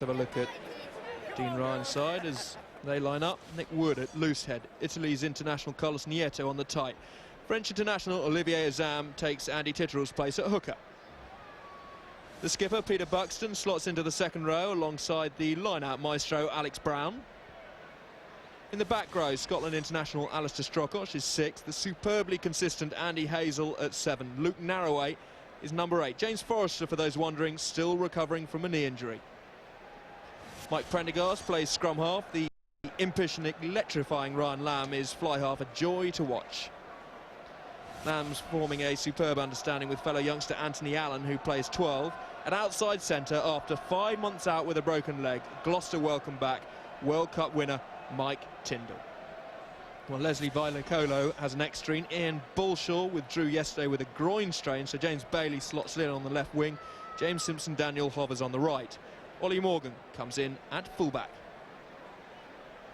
Have a look at Dean Ryan's side as they line up. Nick Wood at loose head. Italy's international Carlos Nieto on the tight. French international Olivier Azam takes Andy Titterell's place at hooker. The skipper, Peter Buxton, slots into the second row alongside the line-out maestro, Alex Brown. In the back row, Scotland international Alistair Strokosh is 6th. The superbly consistent Andy Hazel at 7. Luke Narroway is number 8. James Forrester, for those wondering, still recovering from a knee injury. Mike Prendergast plays scrum half. The impish and electrifying Ryan Lamb is fly half, a joy to watch. Lamb's forming a superb understanding with fellow youngster Anthony Allen, who plays 12. At outside centre, after 5 months out with a broken leg, Gloucester welcome back World Cup winner Mike Tyndall. Well, Leslie Vainicolo has an neck strain. Ian Bullshaw withdrew yesterday with a groin strain, so James Bailey slots in on the left wing. James Simpson-Daniel hovers on the right. Ollie Morgan comes in at fullback.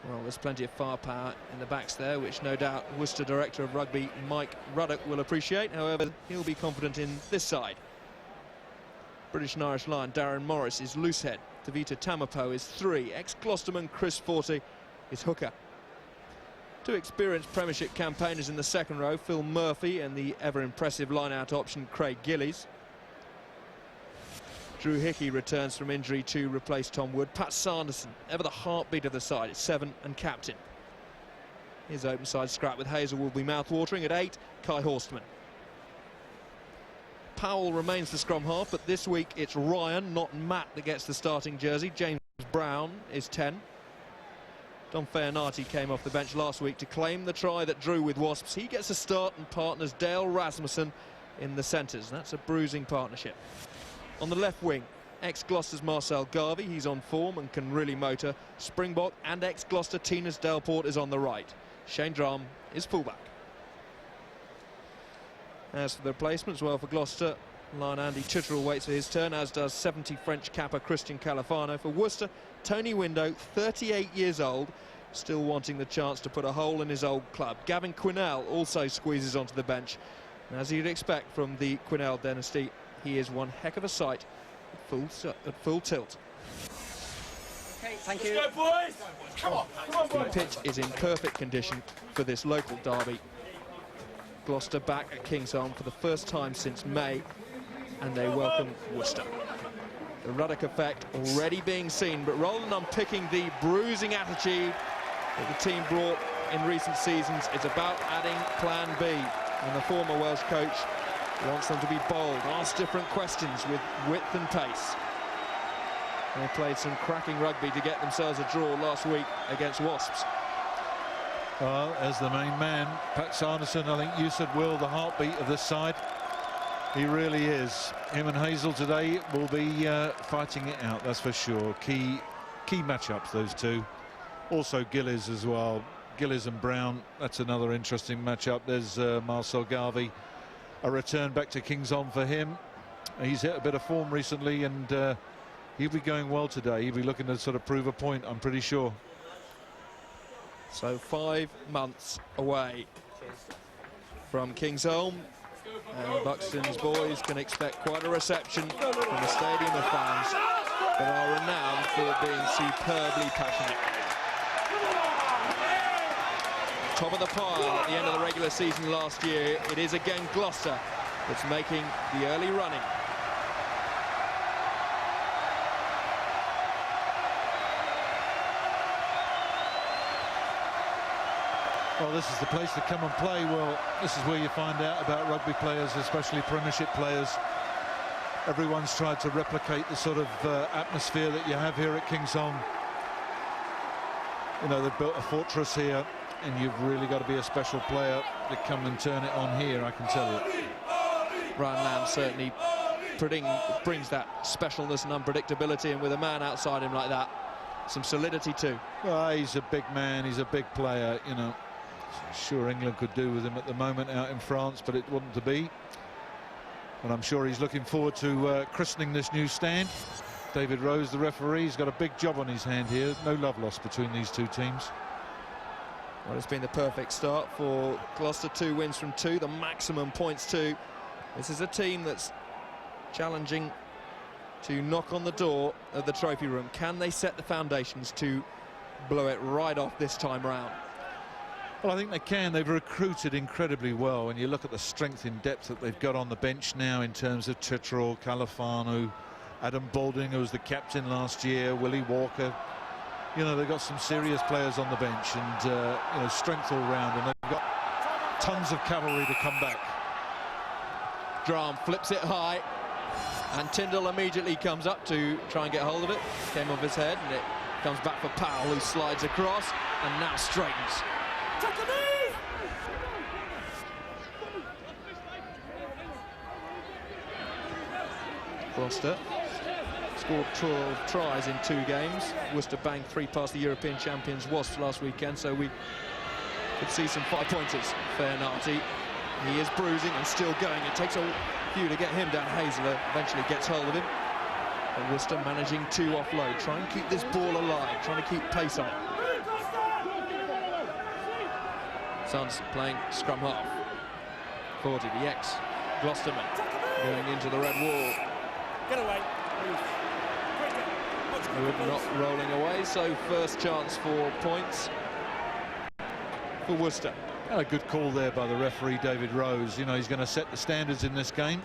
Well, there's plenty of firepower in the backs there, which no doubt Worcester director of rugby Mike Ruddock will appreciate. However, he'll be confident in this side. British and Irish Lion Darren Morris is loose head. Tavita Tamapo is 3. Ex-Gloucesterman Chris Forty is hooker. Two experienced Premiership campaigners in the second row, Phil Murphy and the ever-impressive line-out option Craig Gillies. Drew Hickey returns from injury to replace Tom Wood. Pat Sanderson, ever the heartbeat of the side, is 7 and captain. His open side scrap with Hazel will be mouth-watering. At 8, Kai Horstman. Powell remains the scrum half, but this week it's Ryan, not Matt, that gets the starting jersey. James Brown is 10. Don Feonati came off the bench last week to claim the try that drew with Wasps. He gets a start and partners Dale Rasmussen in the centres. That's a bruising partnership. On the left wing, ex-Gloucester's Marcel Garvey, he's on form and can really motor. Springbok and ex-Gloucester Tinas Delport is on the right. Shane Drum is fullback. As for the replacements, well, for Gloucester, line Andy Titterell waits for his turn, as does 70 French capper Christian Califano. For Worcester, Tony Window, 38 years old, still wanting the chance to put a hole in his old club. Gavin Quinnell also squeezes onto the bench. And as you'd expect from the Quinnell dynasty, he is one heck of a sight at full tilt. Okay, thank you. Let's go, boys! Come on, The pitch is in perfect condition for this local derby. Gloucester back at Kingsholm for the first time since May, and they welcome Worcester. The Ruddock effect already being seen, but rather than unpicking the bruising attitude that the team brought in recent seasons, it's about adding plan B. And the former Welsh coach wants them to be bold, ask different questions with width and pace. They played some cracking rugby to get themselves a draw last week against Wasps. Well, as the main man, Pat Sanderson, I think you said, Will, the heartbeat of this side. He really is. Him and Hazel today will be fighting it out, that's for sure. Key matchups, those two. Also Gillies as well. Gillies and Brown, that's another interesting matchup. There's Marcel Garvey. A return back to Kingsholm for him. He's hit a bit of form recently, and he'll be going well today. He'll be looking to sort of prove a point, I'm pretty sure. So 5 months away from Kingsholm, and Buxton's boys can expect quite a reception from a stadium of fans that are renowned for being superbly passionate. Top of the pile at the end of the regular season last year, it is again Gloucester that's making the early running. Well, this is the place to come and play. Well, this is where you find out about rugby players, especially Premiership players. Everyone's tried to replicate the sort of atmosphere that you have here at Kingsholm. You know, they've built a fortress here, and you've really got to be a special player to come and turn it on here, I can tell you. Ryan Lamb certainly brings that specialness and unpredictability, and with a man outside him like that, some solidity too. Well, he's a big man, he's a big player, you know. Sure, England could do with him at the moment out in France, but it wasn't to be. And I'm sure he's looking forward to christening this new stand. David Rose, the referee, has got a big job on his hand here. No love lost between these two teams. Well, it's been the perfect start for Gloucester. 2 wins from 2, the maximum points too. This is a team that's challenging to knock on the door of the trophy room. Can they set the foundations to blow it right off this time round? Well, I think they can. They've recruited incredibly well. When you look at the strength in depth that they've got on the bench now in terms of Titterell, Califano, Adam Balding, who was the captain last year, Willie Walker. You know, they've got some serious players on the bench and, you know, strength all round, and they've got tons of cavalry to come back. Drum flips it high, and Tyndall immediately comes up to try and get hold of it. Came off his head, and it comes back for Powell, who slides across and now straightens. Gloucester scored 12 tries in 2 games. Worcester banged 3 past the European champions Wasps last weekend, so we could see some 5-pointers. Fairnarty, he is bruising and still going. It takes a few to get him down. Hazler eventually gets hold of him. But Worcester managing to offload, try and keep this ball alive, trying to keep pace on it. Suns playing scrum half. 40, the ex-Gloucesterman going into the red wall. Get away. Wood not rolling away, so first chance for points for Worcester. And a good call there by the referee, David Rose. You know, he's going to set the standards in this game.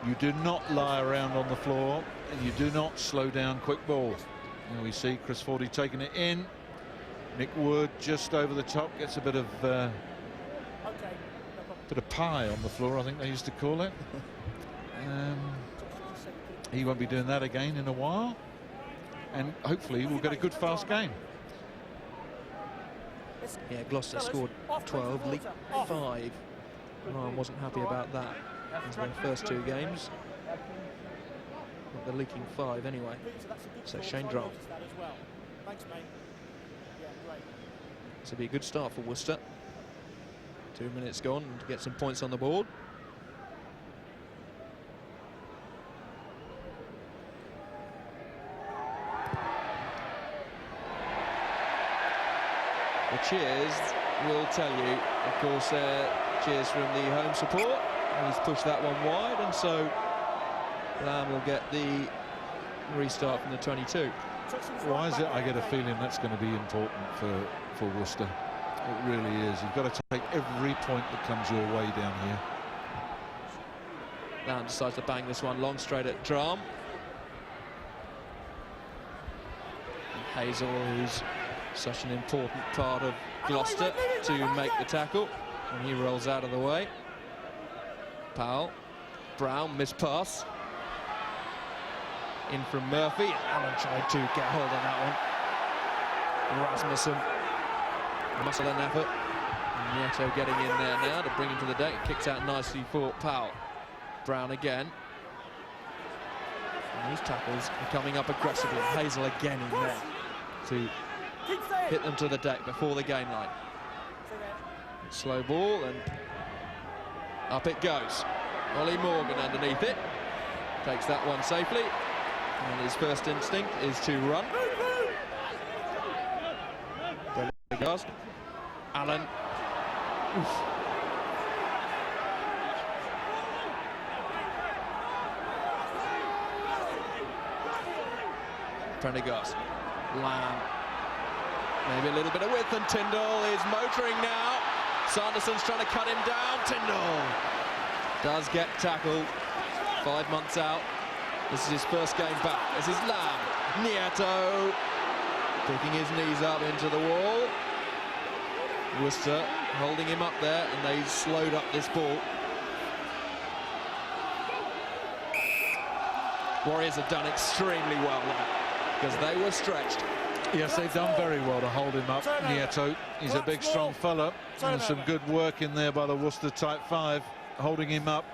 You do not lie around on the floor, and you do not slow down quick ball. You know, we see Chris Fordy taking it in. Nick Wood just over the top, gets a bit of pie on the floor, I think they used to call it. He won't be doing that again in a while, and hopefully we'll get a good fast game. Yeah, Gloucester scored 12, leaked 5. Ryan wasn't happy about that in their first 2 games. But they're leaking 5 anyway. So Shane Drum. This will be a good start for Worcester. 2 minutes gone to get some points on the board. The cheers will tell you, of course, cheers from the home support. He's pushed that one wide, and so Lamb will get the restart from the 22. Why is it? I get a feeling that's going to be important for Worcester. It really is. You've got to take every point that comes your way down here. Lamb decides to bang this one long straight at Drum. And Hazel, who's such an important part of Gloucester, to make the tackle, and he rolls out of the way. Powell, Brown, missed pass. In from Murphy, and Allen tried to get hold of that one. Rasmussen, muscle and effort. Nieto getting in there now to bring him to the deck. Kicks out nicely for Powell. Brown again. And these tackles are coming up aggressively. Hazel again in there to hit them to the deck before the game line. Slow ball, and up it goes. Ollie Morgan underneath it. Takes that one safely. And his first instinct is to run. Prendergast. Allen. Oof. Prendergast. Lamb. Maybe a little bit of width, and Tyndall is motoring now. Sanderson's trying to cut him down. Tyndall does get tackled. 5 months out. This is his first game back. This is Lamb. Nieto picking his knees up into the wall. Worcester holding him up there, and they slowed up this ball. Warriors have done extremely well there because they were stretched. Yes, they've done very well to hold him up. Nieto, he's a big, strong fella. And some good work in there by the Worcester tight 5, holding him up.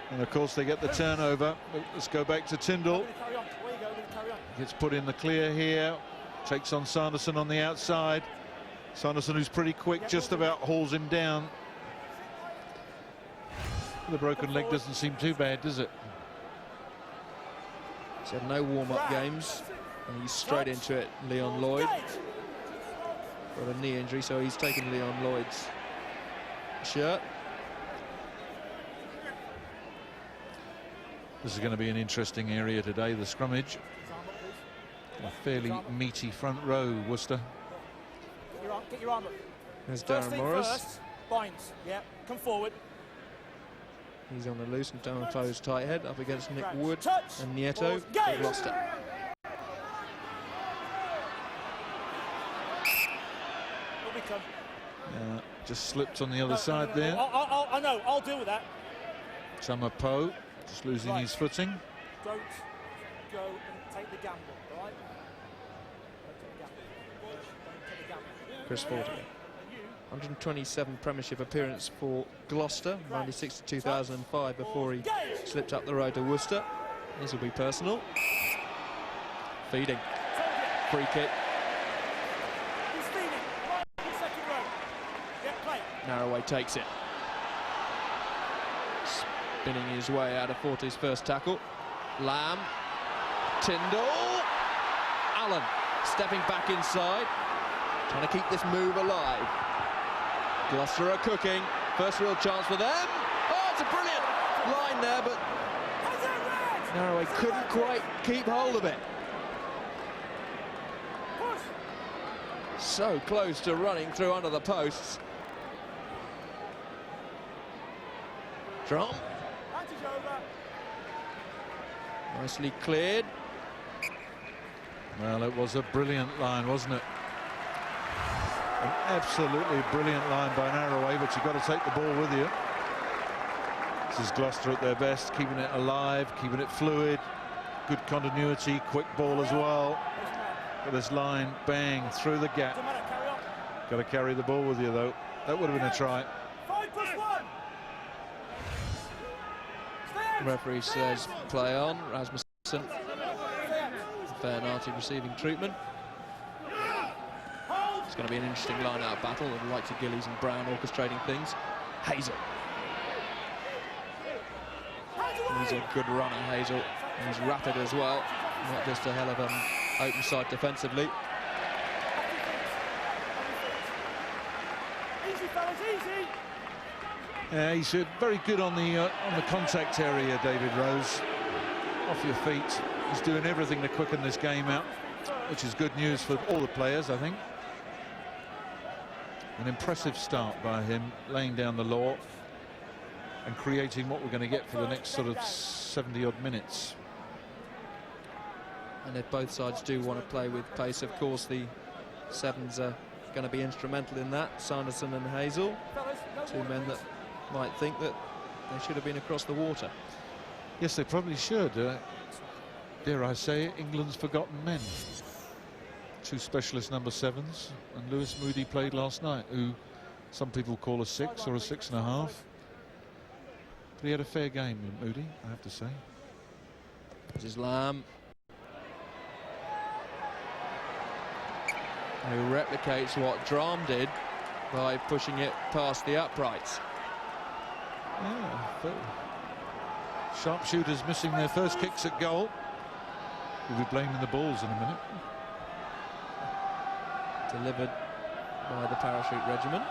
And of course they get the turnover. Let's go back to Tyndall. Gets put in the clear here. Takes on Sanderson on the outside. Sanderson, who's pretty quick, just about hauls him down. The broken leg doesn't seem too bad, does it? He's had no warm-up games, and he's straight into it. Leon Lloyd got a knee injury, so he's taken Leon Lloyd's shirt. This is going to be an interesting area today, the scrummage. A fairly meaty front row, Worcester. Get your arm up. There's Darren Morris. First, binds. Yeah, come forward. He's on the loose and down closed tight head up against Nick Wood and Nieto of Gloucester. Just slipped on the other side there. I know, I'll deal with that. Samapo just losing his footing. Don't go and take the gamble, all right? Don't take the gamble. Chris Fortier. 127 Premiership appearance for Gloucester, 96 to 2005 before he slipped up the road to Worcester. This will be personal. Feeding. Free kick. He's feeding. Second row. Yeah, play. Narroway takes it. Spinning his way out of Fortie's first tackle. Lamb. Tyndall. Allen stepping back inside. Trying to keep this move alive. Gloucester are cooking. First real chance for them. Oh, it's a brilliant line there, but Narroway couldn't quite keep hold of it. So close to running through under the posts. Drum. Nicely cleared. Well, it was a brilliant line, wasn't it? An absolutely brilliant line by Narroway, but you've got to take the ball with you. This is Gloucester at their best, keeping it alive, keeping it fluid. Good continuity, quick ball as well. But this line, bang, through the gap. Got to carry the ball with you, though. That would have been a try. 5+1. The referee says play on. Rasmussen. Bernardi receiving treatment. It's going to be an interesting line-out battle with the likes of Gillies and Brown orchestrating things. Hazel. He's a good runner, Hazel. He's rapid as well. Not just a hell of an open side defensively. Easy, fellas, easy. Yeah, he's very good on the contact area, David Rose. Off your feet. He's doing everything to quicken this game out, which is good news for all the players, I think. An impressive start by him, laying down the law and creating what we're going to get for the next sort of 70-odd minutes. And if both sides do want to play with pace, of course, the sevens are going to be instrumental in that. Sanderson and Hazel, two men that might think that they should have been across the water. Yes, they probably should. Dare I say it, England's forgotten men. Two specialist number sevens, and Lewis Moody played last night, who some people call a 6 or a 6.5. But he had a fair game, Moody, I have to say. This is Lamb, who replicates what Drum did by pushing it past the uprights. Yeah, but sharpshooters missing their first kicks at goal. We'll be blaming the balls in a minute. Delivered by the parachute regiment.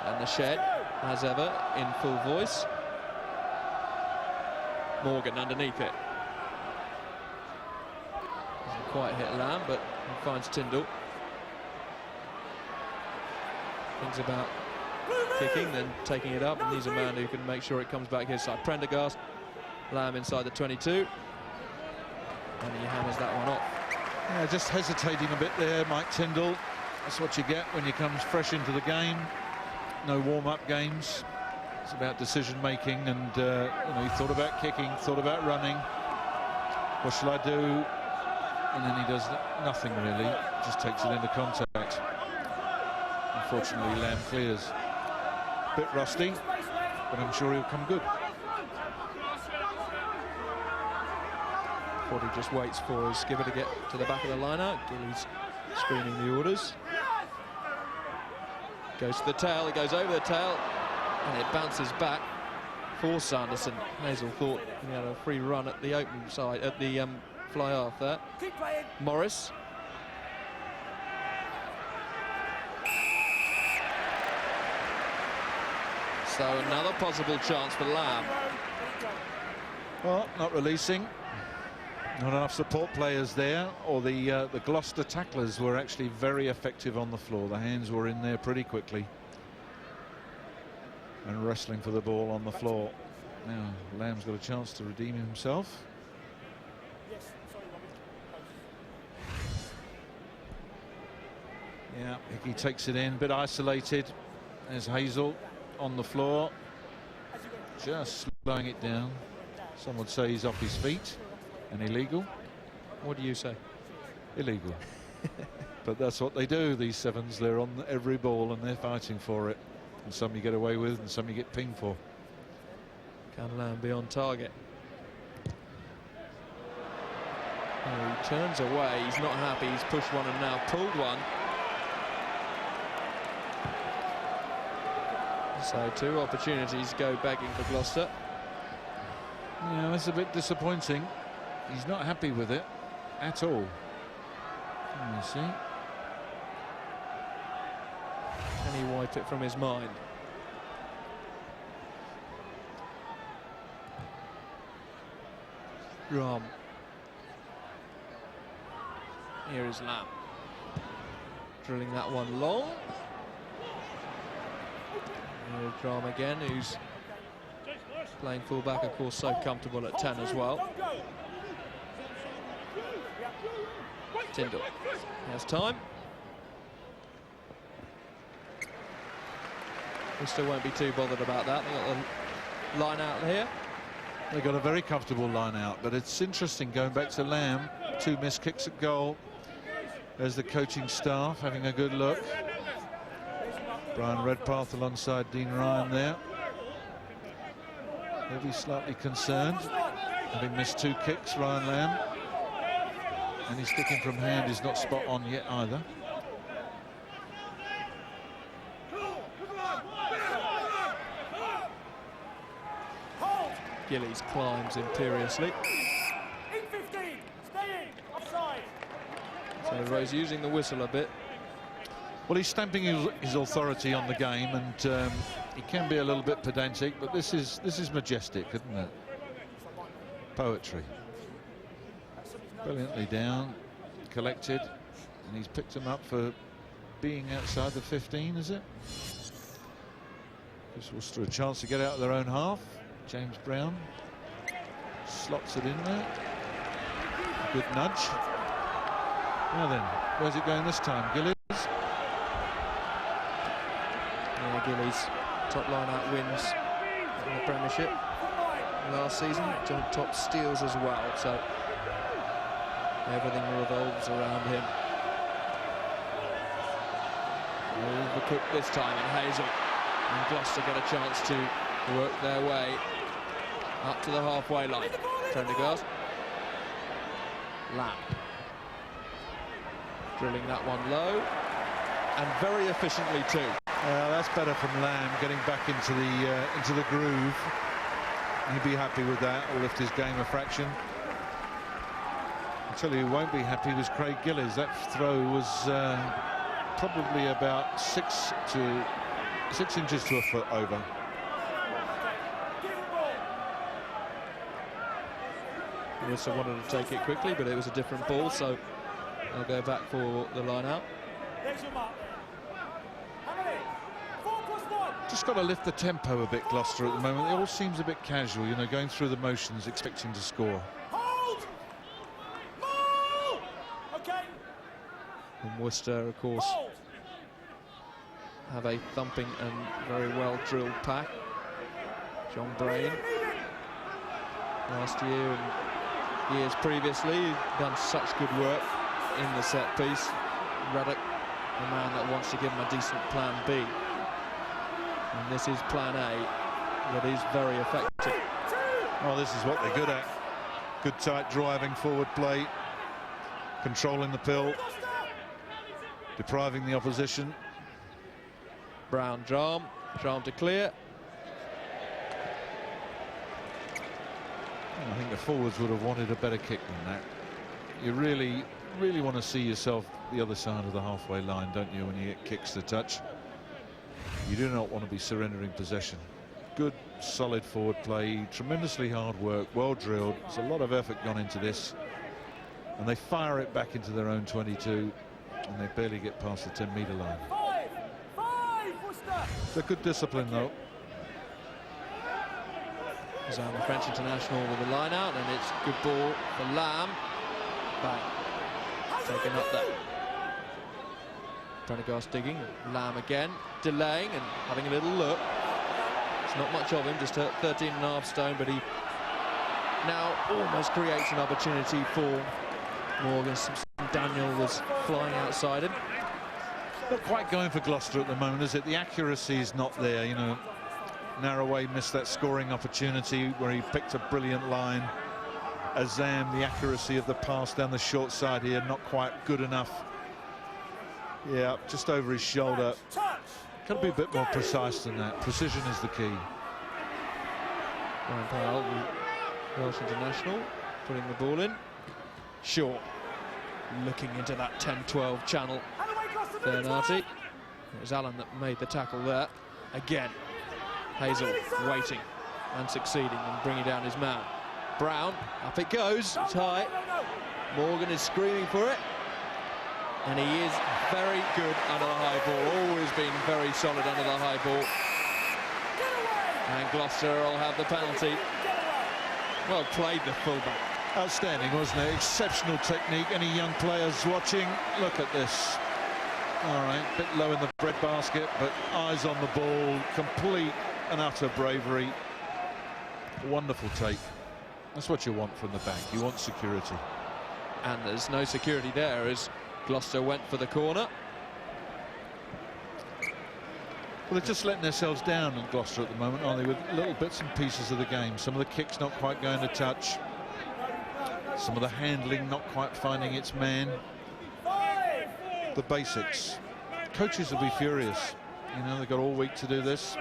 And the shed, as ever, in full voice. Morgan underneath it. Doesn't quite hit Lamb, but he finds Tyndall. Thinks about kicking, then taking it up, and he's a man who can make sure it comes back his side. Prendergast, Lamb inside the 22. And he hammers that one off. Yeah, just hesitating a bit there, Mike Tyndall. That's what you get when you come fresh into the game. No warm-up games. It's about decision-making, and you know, he thought about kicking, thought about running. What shall I do? And then he does nothing really. Just takes it into contact. Unfortunately, Lamb clears. Bit rusty, but I'm sure he'll come good. He just waits for his skipper to get to the back of the line-out. Gillies screaming the orders. Goes to the tail, it goes over the tail, and it bounces back for Sanderson. Hazel thought he had a free run at the open side, at the fly half there. Morris. So another possible chance for Lamb. Well, not releasing. Not enough support players there, or the Gloucester tacklers were actually very effective on the floor. The hands were in there pretty quickly and wrestling for the ball on the floor. Now Lamb's got a chance to redeem himself. Yeah, Hickey takes it in, a bit isolated. There's Hazel on the floor, just slowing it down. Some would say he's off his feet and illegal. What do you say? Illegal. But that's what they do, these sevens. They're on every ball and they're fighting for it. And some you get away with and some you get pinged for. Can Lamb be on target? Oh, he turns away. He's not happy. He's pushed one and now pulled one. So 2 opportunities go begging for Gloucester. Yeah, that's a bit disappointing. He's not happy with it at all. You see. Can he wipe it from his mind? Ram. Here is Lamb. Drilling that one long. Here's Ram again, who's playing fullback, of course, so comfortable at 10 as well. Tyndall has time. Worcester won't be too bothered about that. They got the line out here. They got a very comfortable line out, but it's interesting going back to Lamb. 2 missed kicks at goal. There's the coaching staff having a good look. Brian Redpath alongside Dean Ryan there. They'll be slightly concerned, having missed 2 kicks, Ryan Lamb. And his kicking from hand is not spot on yet either. Gillies climbs imperiously. So Rose using the whistle a bit. Well, he's stamping his authority on the game, and he can be a little bit pedantic, but this is majestic, isn't it? Poetry. Brilliantly down, collected, and he's picked him up for being outside the 15, is it? Gives Worcester a chance to get out of their own half. James Brown slots it in there. Good nudge. Now then, where's it going this time? Gillies? Yeah, Gillies, top line out wins in the Premiership last season. Top steals as well, so everything revolves around him. Overcooked this time in Hazel, and Gloucester get a chance to work their way up to the halfway line. Prendergast. Lamb. Drilling that one low, and very efficiently too. That's better from Lamb, getting back into the groove. He'd be happy with that, or lift his game a fraction. I'll tell you who won't be happy was Craig Gillies. That throw was probably about 6 inches to a foot over. Worcester wanted to take it quickly, but it was a different ball, so they'll go back for the line out. Just got to lift the tempo a bit, Gloucester, at the moment. It all seems a bit casual, you know, going through the motions, expecting to score. Hold! Move! Okay. And Worcester, of course, have a thumping and very well drilled pack. John Brain, last year and years previously, done such good work in the set piece. Ruddock, a man that wants to give him a decent plan B. And this is plan A, that is very effective. Oh, this is what they're good at. Good tight driving forward play, controlling the pill, depriving the opposition. Brown, Jarm to clear. I think the forwards would have wanted a better kick than that. You really want to see yourself the other side of the halfway line, don't you, when you get kicks to touch? You do not want to be surrendering possession. good, solid forward play, tremendously hard work, well drilled. There's a lot of effort gone into this. And they fire it back into their own 22, and they barely get past the 10-metre line. Worcester! It's a good discipline, though. Zam, the French international, with the line out, and it's good ball for Lamb. Bang. Taken up there. Prendergast digging. Lamb again, delaying and having a little look. It's not much of him, just 13.5 stone, but he now almost creates an opportunity for Morgan. Daniel was flying outside him. Not quite going for Gloucester at the moment, is it? The accuracy is not there, you know. Narroway missed that scoring opportunity where he picked a brilliant line. Azam, the accuracy of the pass down the short side here, not quite good enough. Yeah, just over his shoulder. Got to be a bit more precise than that. Precision is the key. Ryan Powell, the Welsh international, putting the ball in. Shaw looking into that 10-12 channel. Bernardi. It was Allen that made the tackle there. Again, Hazel waiting and succeeding in bringing down his man. Brown, up it goes, it's high. Morgan is screaming for it. And he is very good under the high ball, always been very solid under the high ball. And Gloucester will have the penalty. Well played, the fullback. Outstanding, wasn't it? Exceptional technique. Any young players watching, look at this. All right, bit low in the bread basket, but eyes on the ball, complete and utter bravery. Wonderful take. That's what you want from the back. You want security. And there's no security there as Gloucester went for the corner. Well, they're just letting themselves down in Gloucester at the moment, aren't they, with little bits and pieces of the game. Some of the kicks not quite going to touch. Some of the handling not quite finding its man. The basics. Coaches will be furious. You know, they've got all week to do this.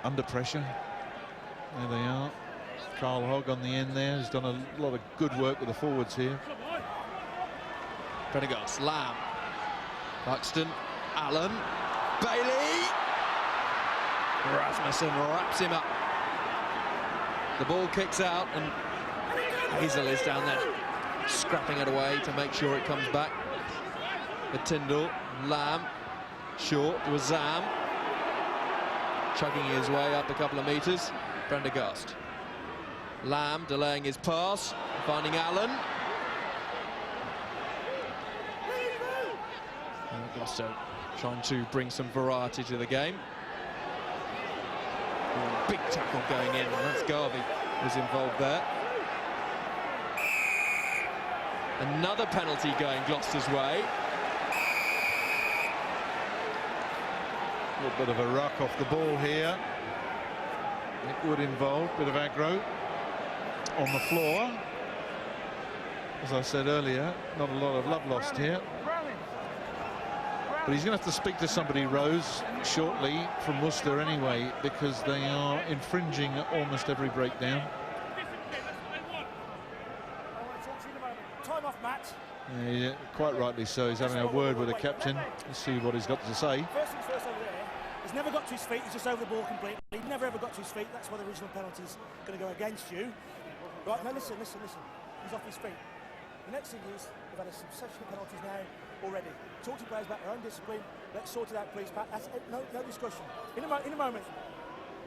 Under pressure. There they are. Carl Hogg on the end there has done a lot of good work with the forwards here. Prendergast, Lamb, Buxton, Allen, Bailey. Rasmussen wraps him up. The ball kicks out and Hazel is down there scrapping it away to make sure it comes back. The Tyndall, Lamb, short to Zam, chugging his way up a couple of metres. Prendergast. Lamb delaying his pass, finding Allen. Gloucester trying to bring some variety to the game. Big tackle going in, and that's Garvey was involved there. Another penalty going Gloucester's way. A little bit of a ruck off the ball here. It would involve a bit of aggro on the floor. As I said earlier, not a lot of love lost here. But he's going to have to speak to somebody, Rose, shortly from Worcester anyway, because they are infringing almost every breakdown. Time off, Matt. Yeah, quite rightly so. He's having a word with the captain. Let's see what he's got to say. First things first over there. He's never got to his feet. He's just over the ball completely. He never ever got to his feet. That's why the original penalty's going to go against you. Right, now listen. He's off his feet. The next thing is, we've had a succession of penalties now already. Talk to players about their own discipline. Let's sort it out, please, Pat. That's it. No discussion. In a moment,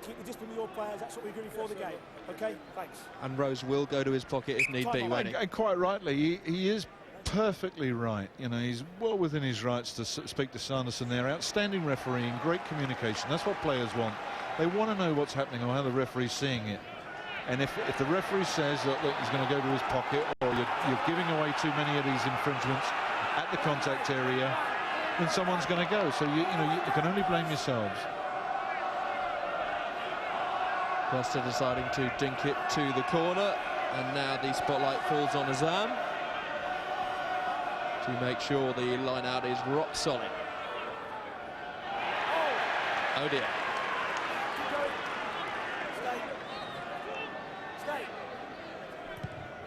keep the discipline with your players. That's what we're doing before the game. Okay, thanks. And Rose will go to his pocket if need be, won't he? And quite rightly, he is perfectly right. You know, he's well within his rights to speak to Sanderson there. Outstanding refereeing, great communication. That's what players want. They want to know what's happening or how the referee's seeing it. And if the referee says that look, he's going to go to his pocket, or you're giving away too many of these infringements at the contact area, then someone's going to go. So you can only blame yourselves. Gloucester deciding to dink it to the corner, and now the spotlight falls on Azam to make sure the line out is rock solid. Oh dear.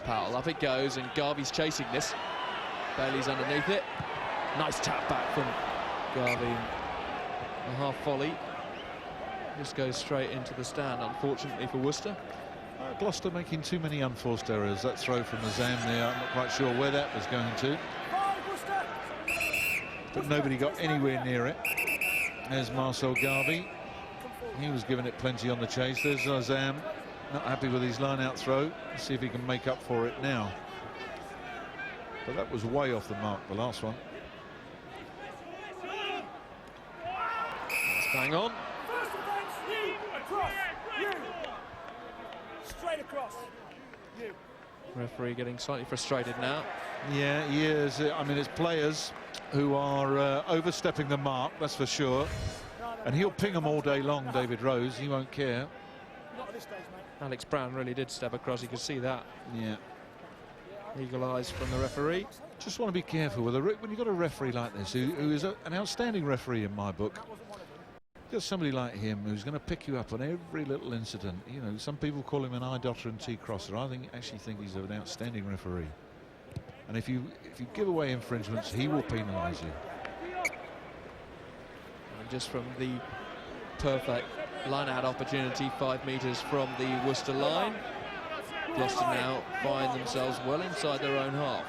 Powell, up it goes, and Garvey's chasing this. Bailey's underneath it. Nice tap back from Garvey. A half volley. Just goes straight into the stand, unfortunately for Worcester. Gloucester making too many unforced errors. That throw from Azam there, I'm not quite sure where that was going to. But nobody got anywhere near it. There's Marcel Garvey. He was giving it plenty on the chase. There's Azam, not happy with his line-out throw. Let's see if he can make up for it now. But that was way off the mark, the last one. That's bang on. Straight across. You. Referee getting slightly frustrated now. Yeah, he is. I mean, it's players who are overstepping the mark, that's for sure. And he'll ping them all day long, David Rose. He won't care. Not at this stage, mate. Alex Brown really did step across. You could see that. Yeah. Eagle eyes from the referee. Just want to be careful with when you've got a referee like this, who is an outstanding referee in my book. Got somebody like him who's going to pick you up on every little incident. You know, some people call him an eye dotter and tea crosser. I actually think he's an outstanding referee. And if you give away infringements, he will penalise you. And just from the perfect line-out opportunity, 5 metres from the Worcester line, Gloucester now find themselves well inside their own half.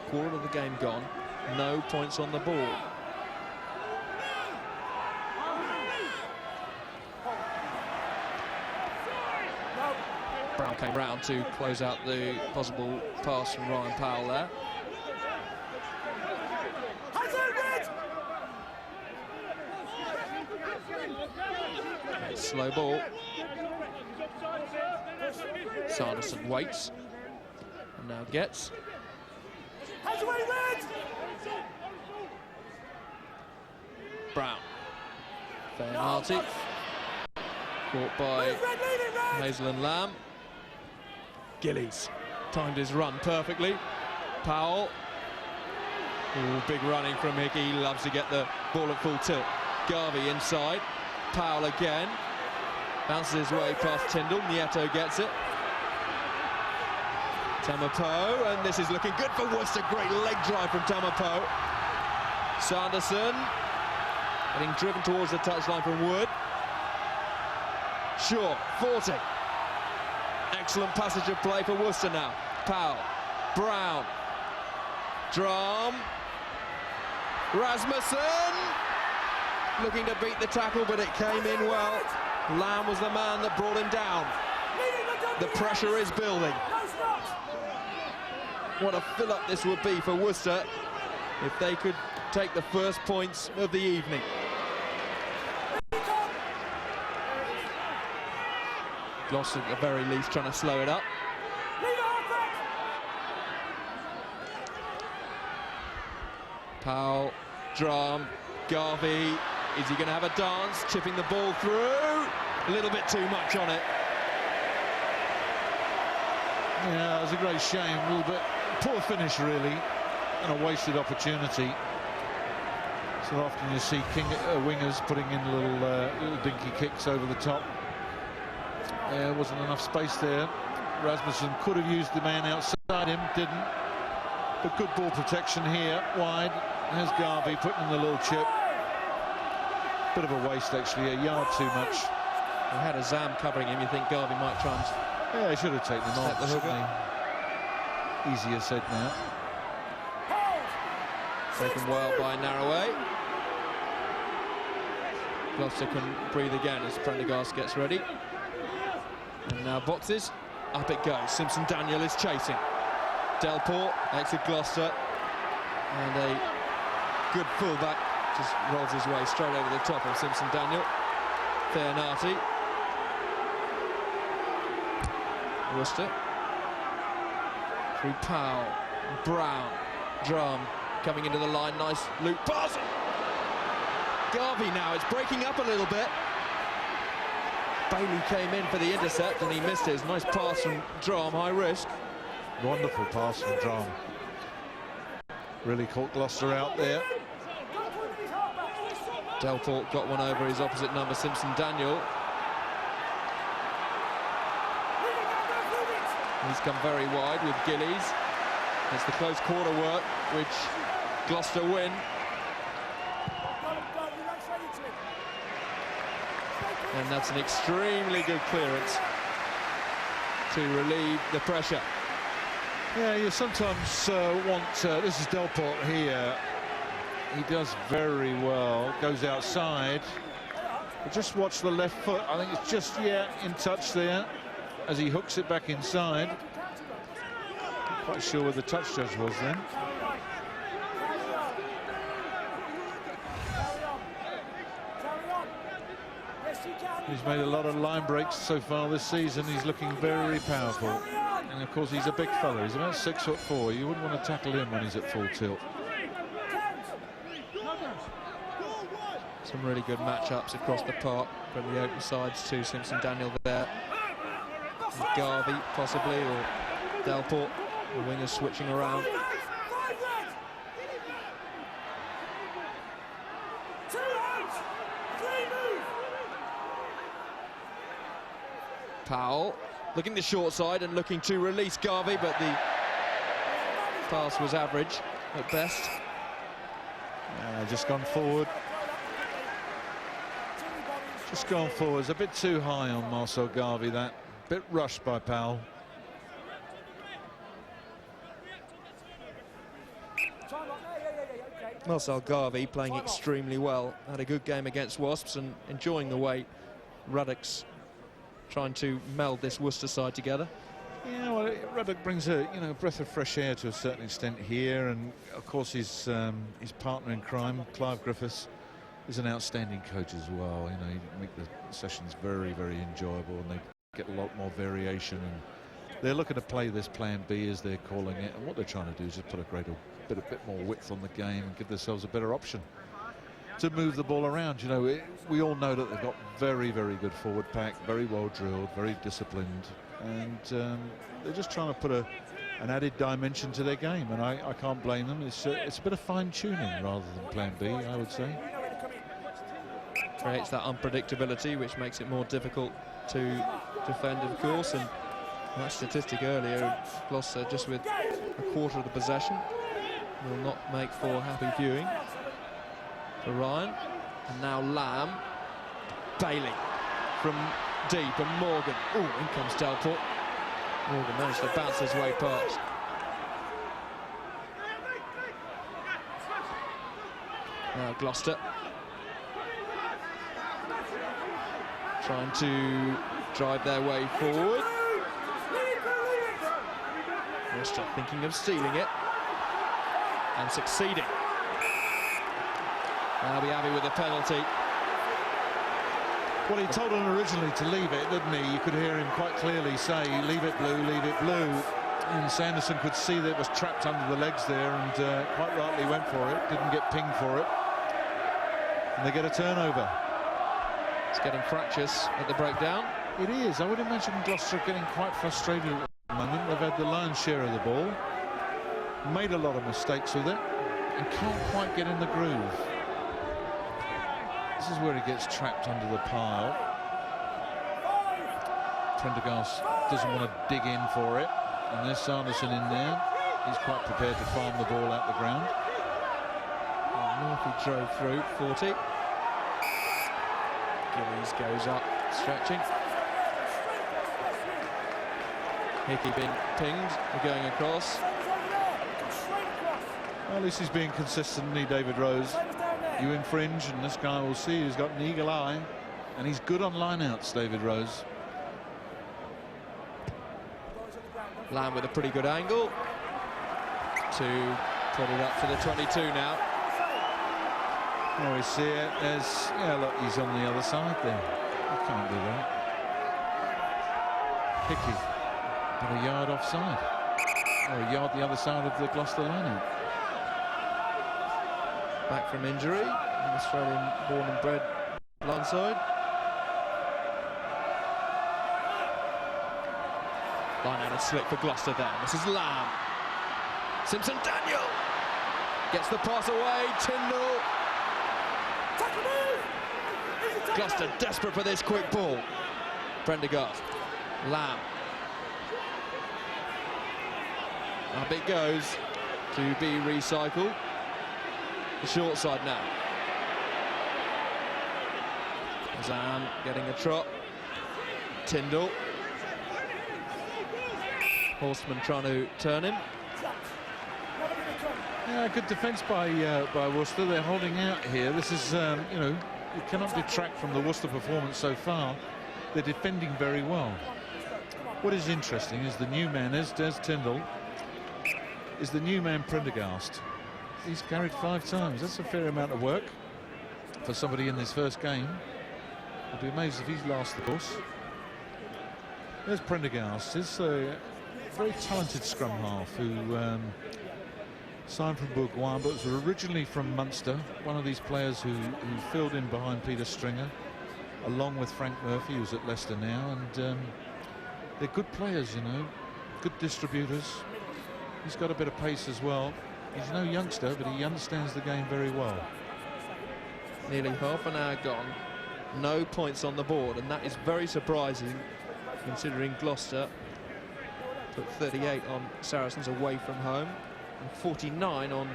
Quarter of the game gone, no points on the board. Brown came round to close out the possible pass from Ryan Powell there. Slow ball. Sanderson waits and now gets. Brown. Fair penalty. Caught by Hazel and Lamb. Gillies timed his run perfectly. Powell. Ooh, big running from Hickey. He loves to get the ball at full tilt. Garvey inside. Powell again. Bounces his way past Tyndall. Nieto gets it. Tamapo, and this is looking good for Worcester. Great leg drive from Tamapo. Sanderson getting driven towards the touchline from Wood. Shaw, 40. Excellent passage of play for Worcester now. Powell, Brown, Drum, Rasmussen looking to beat the tackle, but it came in well. Lamb was the man that brought him down. The pressure is building. What a fill-up this would be for Worcester if they could take the first points of the evening. Glos at the very least trying to slow it up. Powell, Drum, Garvey. Is he going to have a dance? Chipping the ball through. A little bit too much on it. Yeah, it was a great shame. A little bit poor finish, really, and a wasted opportunity. So often you see wingers putting in little dinky kicks over the top. There wasn't enough space there. Rasmussen could have used the man outside him, didn't. But good ball protection here, wide. There's Garvey putting in the little chip. Bit of a waste, actually, a yard too much. He had a Zam covering him. You think Garvey might try and... Yeah, he should have taken him off, shouldn't he? Easier said now. Taken well by Narroway. Gloucester can breathe again as Prendergast gets ready. And now boxes. Up it goes. Simpson Daniel is chasing. Delport, exit Gloucester. And a good fullback just rolls his way straight over the top of Simpson Daniel. Fairnati. Worcester. Through Powell. Brown. Drum. Coming into the line. Nice loop pass. Garvey now. It's breaking up a little bit. Bailey came in for the intercept and he missed it. Nice pass from Drum. High risk. Wonderful pass from Drum. Really caught Gloucester out there. Delport got one over his opposite number, Simpson Daniel. He's come very wide with Gillies. It's the close quarter work, which Gloucester win. And that's an extremely good clearance to relieve the pressure. Yeah, you sometimes want... this is Delport here. He does very well. Goes outside. But just watch the left foot. I think it's just, in touch there as he hooks it back inside. Not quite sure where the touch judge was then. He's made a lot of line breaks so far this season. He's looking very powerful. And of course, he's a big fella. He's about 6'4". You wouldn't want to tackle him when he's at full tilt. Some really good matchups across the park from the open sides too. Simpson Daniel there. And Garvey possibly, or Delport. The wingers switching around. Powell looking the short side and looking to release Garvey, but the pass was average at best. Just gone forward. Just gone forward. It's a bit too high on Marcel Garvey, that. Bit rushed by Powell. Marcel Garvey playing extremely well. Had a good game against Wasps and enjoying the way Ruddock's trying to meld this Worcester side together. Yeah, well, Ruddock brings a breath of fresh air to a certain extent here, and of course his partner in crime, Clive Griffiths, is an outstanding coach as well. You know, he make the sessions very, very enjoyable, and they get a lot more variation. And they're looking to play this Plan B, as they're calling it, and what they're trying to do is just put a bit more width on the game and give themselves a better option to move the ball around. You know, we all know that they've got very, very good forward pack, very well drilled, very disciplined, and they're just trying to put an added dimension to their game, and I can't blame them. It's a bit of fine-tuning rather than Plan B, I would say. Creates that unpredictability, which makes it more difficult to defend, of course. And that statistic earlier, Glos just with a quarter of the possession will not make for happy viewing for Ryan. And now Lamb, Bailey from deep, and Morgan. Oh, in comes Delport. Morgan managed to bounce his way past. Now Gloucester trying to drive their way forward. Worcester thinking of stealing it and succeeding. I'll be happy with the penalty. Well, he told him originally to leave it, didn't he? You could hear him quite clearly say, leave it blue, leave it blue. And Sanderson could see that it was trapped under the legs there, and quite rightly went for it, didn't get pinged for it. And they get a turnover. It's getting fractious at the breakdown. It is. I would imagine Gloucester getting quite frustrated at the moment. They've had the lion's share of the ball, made a lot of mistakes with it, and can't quite get in the groove. This is where he gets trapped under the pile. Prendergast doesn't want to dig in for it, and there's Sanderson in there. He's quite prepared to farm the ball out the ground. Murphy drove through 40. Gillies goes up, stretching. Hickey being pinged, we're going across. Well, at least he's being consistent, isn't he, David Rose? You infringe, and this guy will see he's got an eagle eye, and he's good on lineouts, David Rose. Lamb with a pretty good angle to put it up to the 22 now. There we see it as, yeah, look, he's on the other side there. You can't do that. Hickey, but a yard offside, or a yard the other side of the Gloucester lineout. Back from injury, an Australian born and bred blindside. Line out and slick for Gloucester there. This is Lamb. Simpson Daniel gets the pass away. 10-0. Gloucester desperate for this quick ball. Prendergast. Lamb. Up it goes to be recycled. The short side now. Zam getting a trot. Tyndall. Horseman trying to turn him. Yeah, good defence by Worcester. They're holding out here. This is, you know, you cannot detract from the Worcester performance so far. They're defending very well. What is interesting is the new man, as Des Tyndall, is the new man Prendergast. He's carried 5 times. That's a fair amount of work for somebody in this first game. I'll be amazed if he's last the course. There's Prendergast. He's a very talented scrum half who signed from Bourgoin, but was originally from Munster. One of these players who filled in behind Peter Stringer, along with Frank Murphy, who's at Leicester now. And they're good players, you know, good distributors. He's got a bit of pace as well. He's no youngster, but he understands the game very well. Nearly half an hour gone. No points on the board, and that is very surprising considering Gloucester put 38 on Saracens away from home and 49 on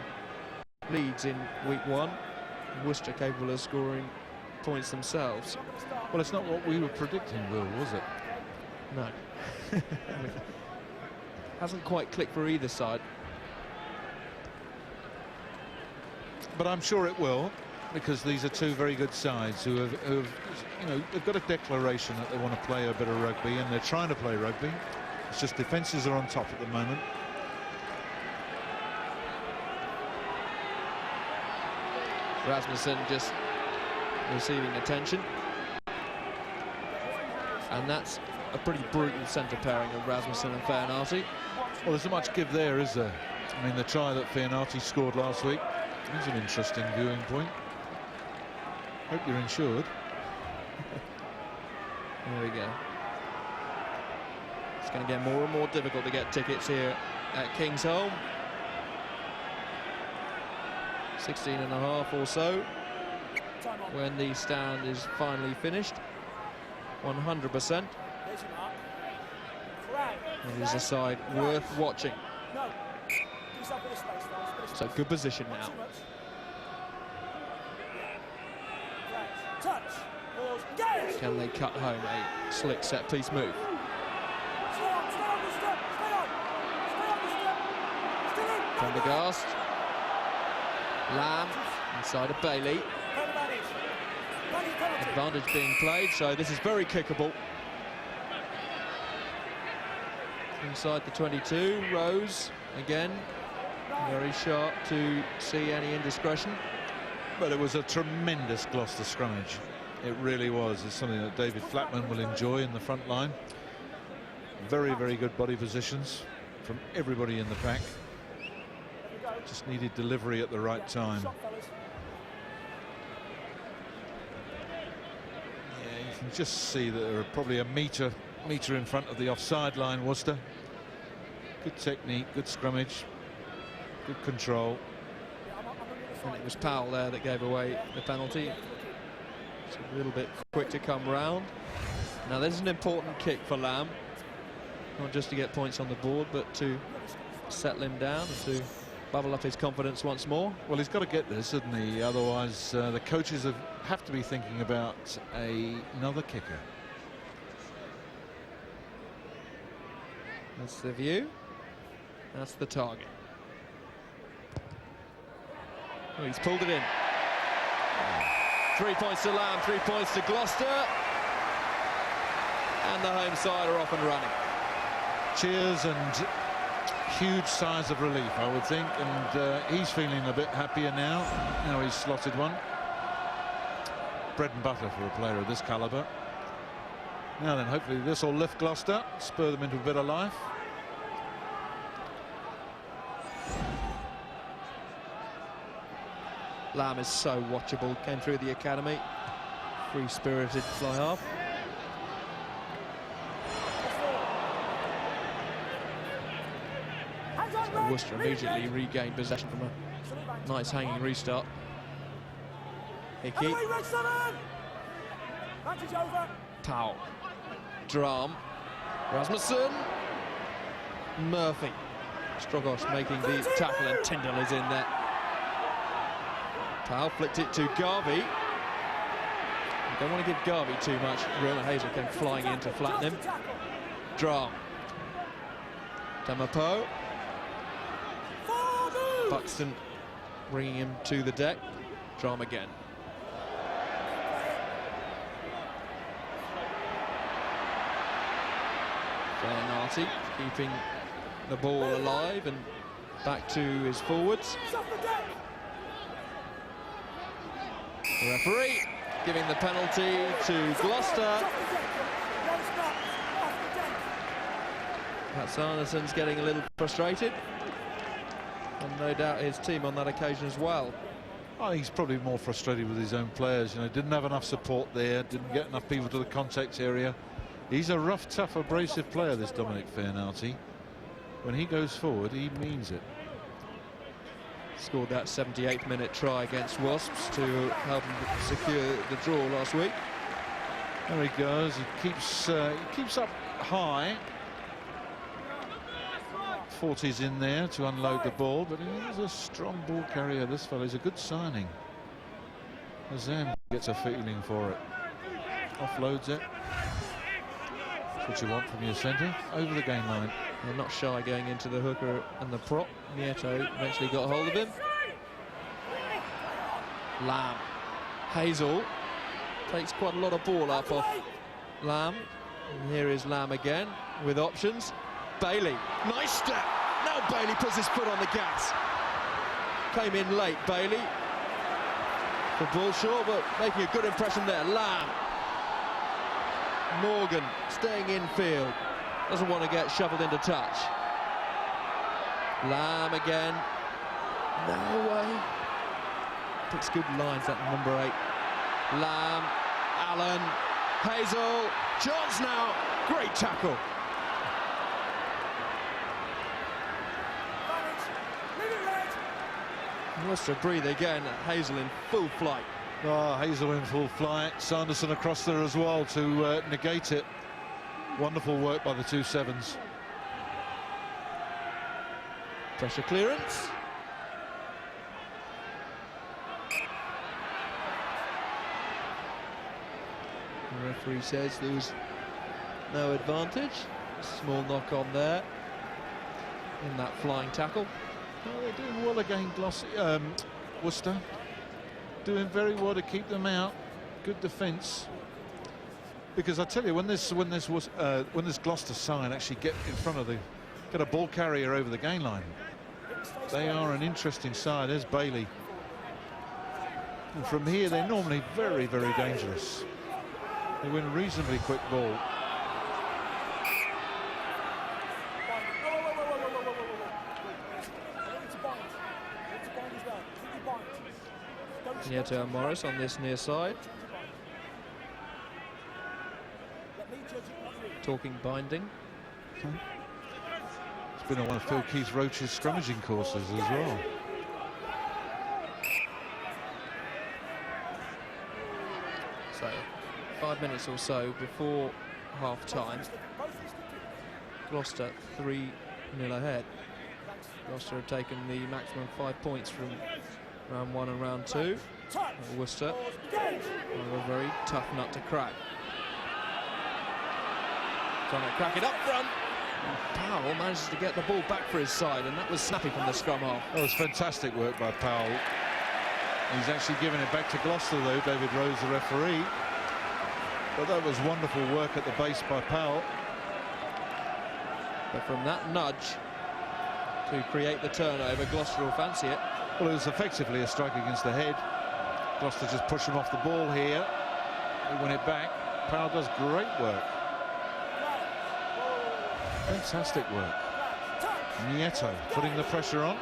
Leeds in week 1. Worcester capable of scoring points themselves. Well, it's not what we were predicting, Will, was it? No. Hasn't quite clicked for either side. But I'm sure it will, because these are two very good sides who have, you know, they've got a declaration that they want to play a bit of rugby, and they're trying to play rugby. It's just defences are on top at the moment. Rasmussen just receiving attention, and that's a pretty brutal centre pairing of Rasmussen and Fairnarty. Well, there's not much give there, is there? I mean, the try that Fairnarty scored last week is an interesting viewing point. Hope you're insured. There we go. It's going to get more and more difficult to get tickets here at Kingsholm. 16 and a half or so when the stand is finally finished. 100%. It is a side worth watching. So good position now. Can they cut home a slick set-piece move? Prendergast. Lamb inside of Bailey. Advantage being played, so this is very kickable. Inside the 22, Rose again, very sharp to see any indiscretion. But it was a tremendous Gloucester scrummage. It really was. It's something that David Flatman will enjoy in the front line. Very, very good body positions from everybody in the pack. Just needed delivery at the right time. Yeah, you can just see that there are probably a metre in front of the offside line, Worcester. Good technique, good scrummage, good control. And it was Powell there that gave away the penalty. It's a little bit quick to come round. Now this is an important kick for Lamb, not just to get points on the board, but to settle him down and to bubble up his confidence once more. Well, he's got to get this, hasn't he? Otherwise, the coaches have to be thinking about another kicker. That's the view. That's the target. Oh, he's pulled it in. 3 points to Lamb, 3 points to Gloucester. And the home side are off and running. Cheers and huge sighs of relief, I would think. And he's feeling a bit happier now. Now he's slotted one. Bread and butter for a player of this calibre. Now then, hopefully this will lift Gloucester, spur them into a bit of life. Lamb is so watchable, came through the academy, free-spirited fly half. So Worcester immediately regained possession from a nice hanging restart. Hickey. Powell. Drum. Rasmussen. Murphy. Strogos making the tackle, and Tyndall is in there. Powell flicked it to Garvey. You don't want to give Garvey too much room, and Hazel came flying in to flatten him. Draw. Damapo. Buxton bringing him to the deck. Drum again. Fernardi keeping the ball alive and back to his forwards. The referee giving the penalty to Gloucester. Pat Sanderson's getting a little frustrated, and no doubt his team on that occasion as well. I think he's probably more frustrated with his own players. You know, didn't have enough support there, didn't get enough people to the contact area. He's a rough, tough, abrasive player, this Dominic Fernardi. When he goes forward, he means it. Scored that 78th minute try against Wasps to help him secure the draw last week. There he goes. He keeps up high. 40's in there to unload the ball, but he's a strong ball carrier. This fellow's a good signing. Azam gets a feeling for it. Offloads it. That's what you want from your centre. Over the game line. They're not shy going into the hooker and the prop. Nieto eventually got hold of him. Lamb. Hazel takes quite a lot of ball up off Lamb. And here is Lamb again with options. Bailey, nice step. Now Bailey puts his foot on the gas. Came in late, Bailey, for Bullshaw, but making a good impression there. Lamb. Morgan staying infield. Doesn't want to get shovelled into touch. Lamb again. No way. Picks good lines, that number 8. Lamb, Allen, Hazel, chance now. Great tackle. Worcester breathe again. Hazel in full flight. Oh, Hazel in full flight. Sanderson across there as well to negate it. Wonderful work by the two sevens. Pressure clearance. The referee says there was no advantage. Small knock on there in that flying tackle. Oh, they're doing well again, Worcester. Doing very well to keep them out. Good defence. Because I tell you, when this Gloucester side actually get in front of get a ball carrier over the game line, they are an interesting side. There's Bailey. And from here, they're normally very, very dangerous. They win reasonably quick ball. Nieto and Morris on this near side. Talking binding. It's been on one of Phil Keith Roach's scrummaging courses as well. So 5 minutes or so before half-time. Gloucester 3-0 ahead. Gloucester have taken the maximum 5 points from round 1 and round 2. Worcester are a very tough nut to crack. Trying to crack it up front. Powell manages to get the ball back for his side, and that was snappy from the scrum half. That was fantastic work by Powell. He's actually given it back to Gloucester, though, David Rose, the referee. But that was wonderful work at the base by Powell. But from that nudge to create the turnover, Gloucester will fancy it. Well, it was effectively a strike against the head. Gloucester just push him off the ball here. They win it back. Powell does great work. Fantastic work. Nieto putting the pressure on.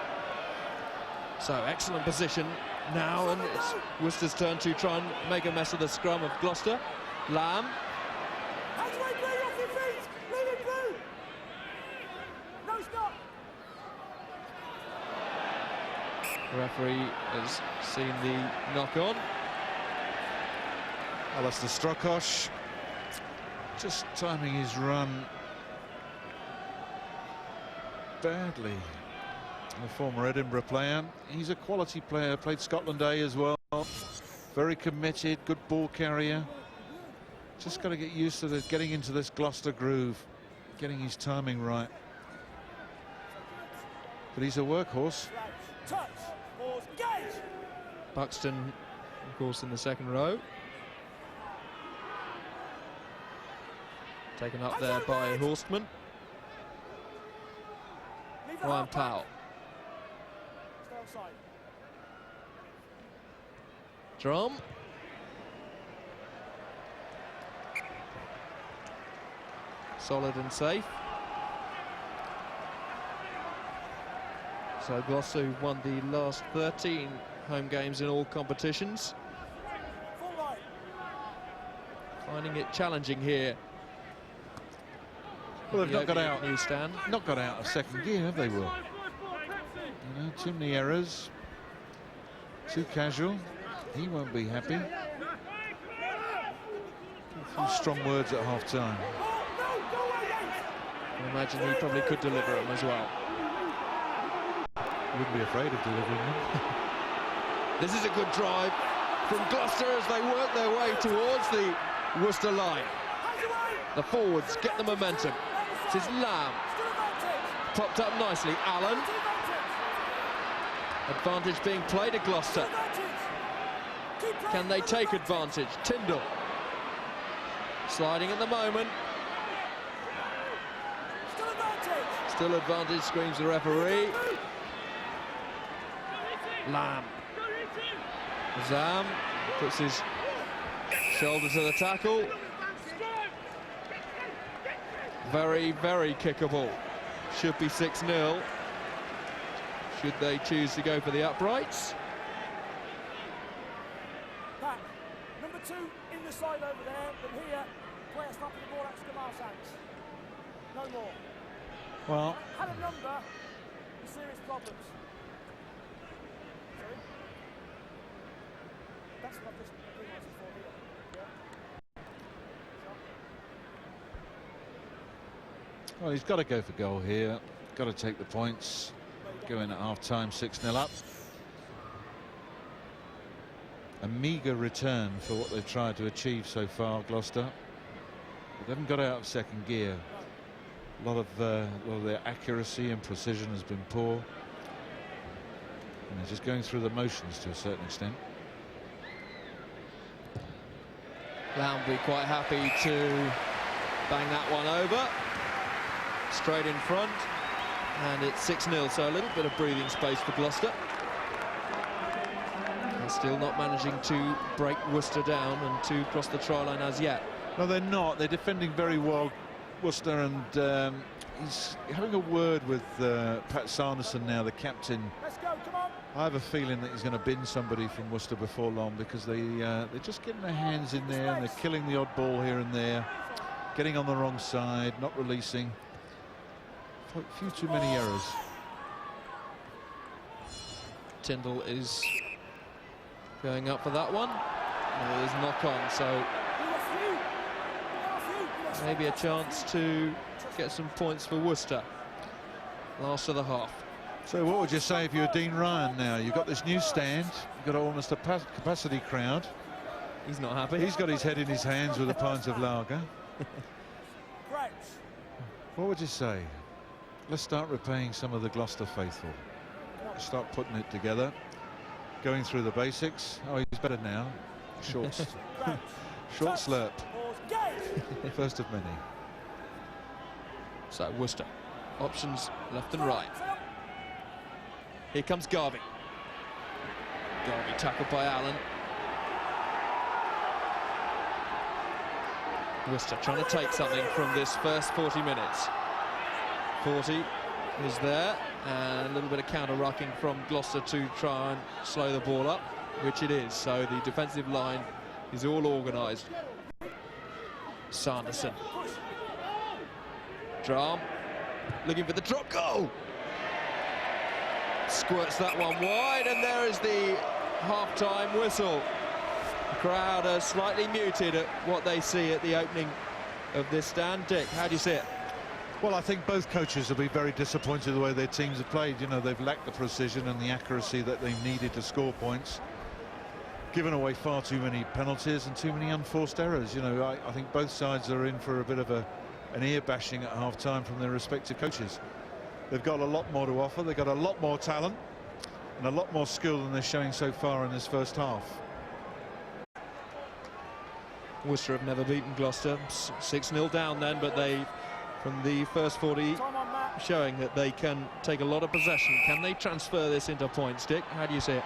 So excellent position now, and it's Worcester's turn to try and make a mess of the scrum of Gloucester. Lamb. The referee has seen the knock on. Alistair Strokosh just timing his run badly. The former Edinburgh player. He's a quality player, played Scotland A as well. Very committed, good ball carrier. Just got to get used to this, getting into this Gloucester groove, getting his timing right. But he's a workhorse. Touch, pause, engage. Buxton, of course, in the second row. Taken up there by Horstman. Ryan Powell. Stay outside. Drum. Solid and safe. So Glos, who won the last 13 home games in all competitions, Full line. finding it challenging here. Well, they've not got opening out. Newstand. Not got out of second gear, have they, Will? You know, too many errors. Too casual. He won't be happy. A few strong words at half-time. I imagine he probably could deliver them as well. Wouldn't be afraid of delivering them. This is a good drive from Gloucester as they work their way towards the Worcester line. The forwards get the momentum. This is Lamb. Popped up nicely. Allen. Advantage being played at Gloucester. Can they take advantage? Tyndall. Sliding at the moment. Still advantage, screams the referee. Lamb. Zam puts his shoulder to the tackle. Very, very kickable. Should be 6-0. Should they choose to go for the uprights? Back. Number 2 in the side over there, but here, player stopping the ball out to Kamal's hands. No more. Well, Had a number with serious problems. Sorry? That's what I've just realised before here. Yeah. well, he's got to go for goal here. Got to take the points. Go in at half-time, 6-0 up. A meagre return for what they've tried to achieve so far, Gloucester. But they haven't got out of second gear. A lot of their accuracy and precision has been poor. And they're just going through the motions to a certain extent. Lamb will be quite happy to bang that one over. Straight in front. And it's 6-0, so a little bit of breathing space for Gloucester. They're still not managing to break Worcester down and to cross the try line as yet. No, they're not. They're defending very well, Worcester, and he's having a word with Pat Sanderson now, the captain. Let's go, come on. I have a feeling that he's going to bin somebody from Worcester before long, because they're just getting their hands in there and they're killing the odd ball here and there, getting on the wrong side, not releasing. A few too many errors. Tyndall is going up for that one. No, there's knock on, so maybe a chance to get some points for Worcester. Last of the half. So what would you say if you're Dean Ryan now? You've got this new stand, you've got almost a capacity crowd. He's not happy. He's got his head in his hands with a pint of lager. What would you say? Let's start repaying some of the Gloucester faithful. Start putting it together, going through the basics. Oh, he's better now. Short slurp. First of many. So Worcester, options left and right. Here comes Garvey. Garvey tackled by Allen. Worcester trying to take something from this first 40 minutes. 40 is there, and a little bit of counter-rucking from Gloucester to try and slow the ball up, which it is. So the defensive line is all organised. Sanderson. Drum. Looking for the drop goal. Squirts that one wide, and there is the half-time whistle. The crowd are slightly muted at what they see at the opening of this stand. Dick, how do you see it? Well, I think both coaches will be very disappointed the way their teams have played. You know, they've lacked the precision and the accuracy that they needed to score points. given away far too many penalties and too many unforced errors. You know, I think both sides are in for a bit of an ear bashing at half-time from their respective coaches. They've got a lot more to offer. They've got a lot more talent and a lot more skill than they're showing so far in this first half. Worcester have never beaten Gloucester. 6-0 down then, but they, from the first 40, showing that they can take a lot of possession. Can they transfer this into points, Dick? How do you see it?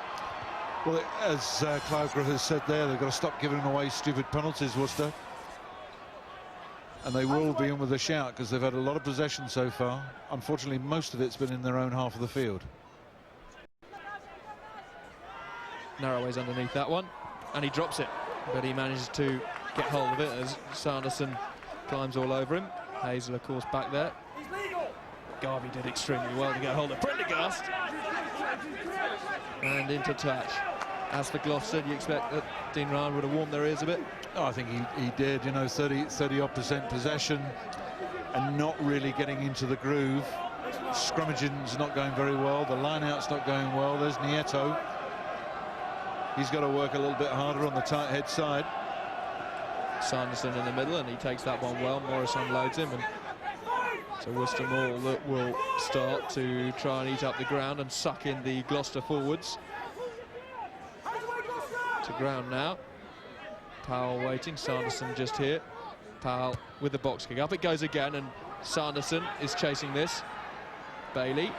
Well, as Clive Griffiths said there, they've got to stop giving away stupid penalties, Worcester. And they will be in with a shout because they've had a lot of possession so far. Unfortunately, most of it's been in their own half of the field. Narroway's underneath that one, and he drops it. But he manages to get hold of it as Sanderson climbs all over him. Hazel, of course, back there. Garvey did extremely well to get hold of Prendergast. And into touch. As for Gloucester, do you expect that Dean Ryan would have warmed their ears a bit? Oh, I think he did. You know, 30-odd% possession and not really getting into the groove. Scrummaging's not going very well. The line-out's not going well. There's Nieto. He's got to work a little bit harder on the tight head side. Sanderson in the middle, and he takes that one well. Morris unloads him, and so Worcester Mall that will start to try and eat up the ground and suck in the Gloucester forwards. To ground now. Powell waiting, Sanderson just here. Powell with the box kick. Up it goes again, and Sanderson is chasing this. Bailey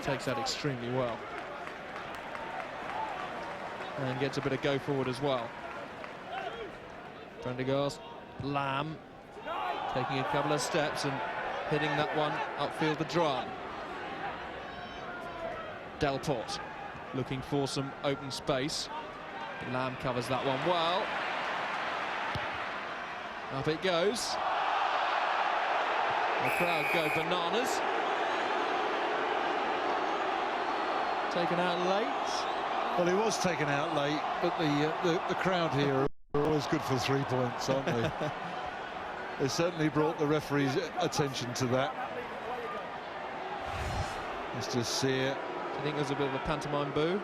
takes that extremely well. And gets a bit of go forward as well. Prendergast, Lamb taking a couple of steps and hitting that one upfield to dry. Delport looking for some open space. Lamb covers that one well. Up it goes. The crowd go bananas. Taken out late. Well, he was taken out late, but the crowd here are always good for 3 points, aren't they? They certainly brought the referee's attention to that. Let's just see it. Do you think there's a bit of a pantomime boo?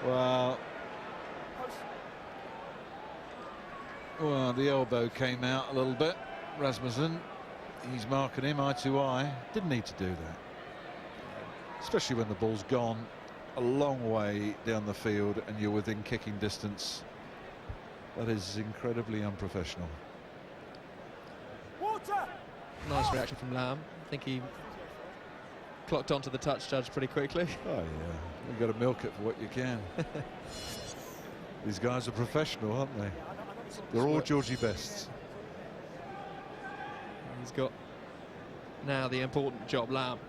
Well, the elbow came out a little bit. Rasmussen, he's marking him eye to eye. Didn't need to do that, especially when the ball's gone a long way down the field and you're within kicking distance. That is incredibly unprofessional. Nice reaction from Lamb. I think he clocked onto the touch judge pretty quickly. Oh yeah, you've got to milk it for what you can. These guys are professional, aren't they? They're all Georgie Bests. He's got now the important job, Lamb.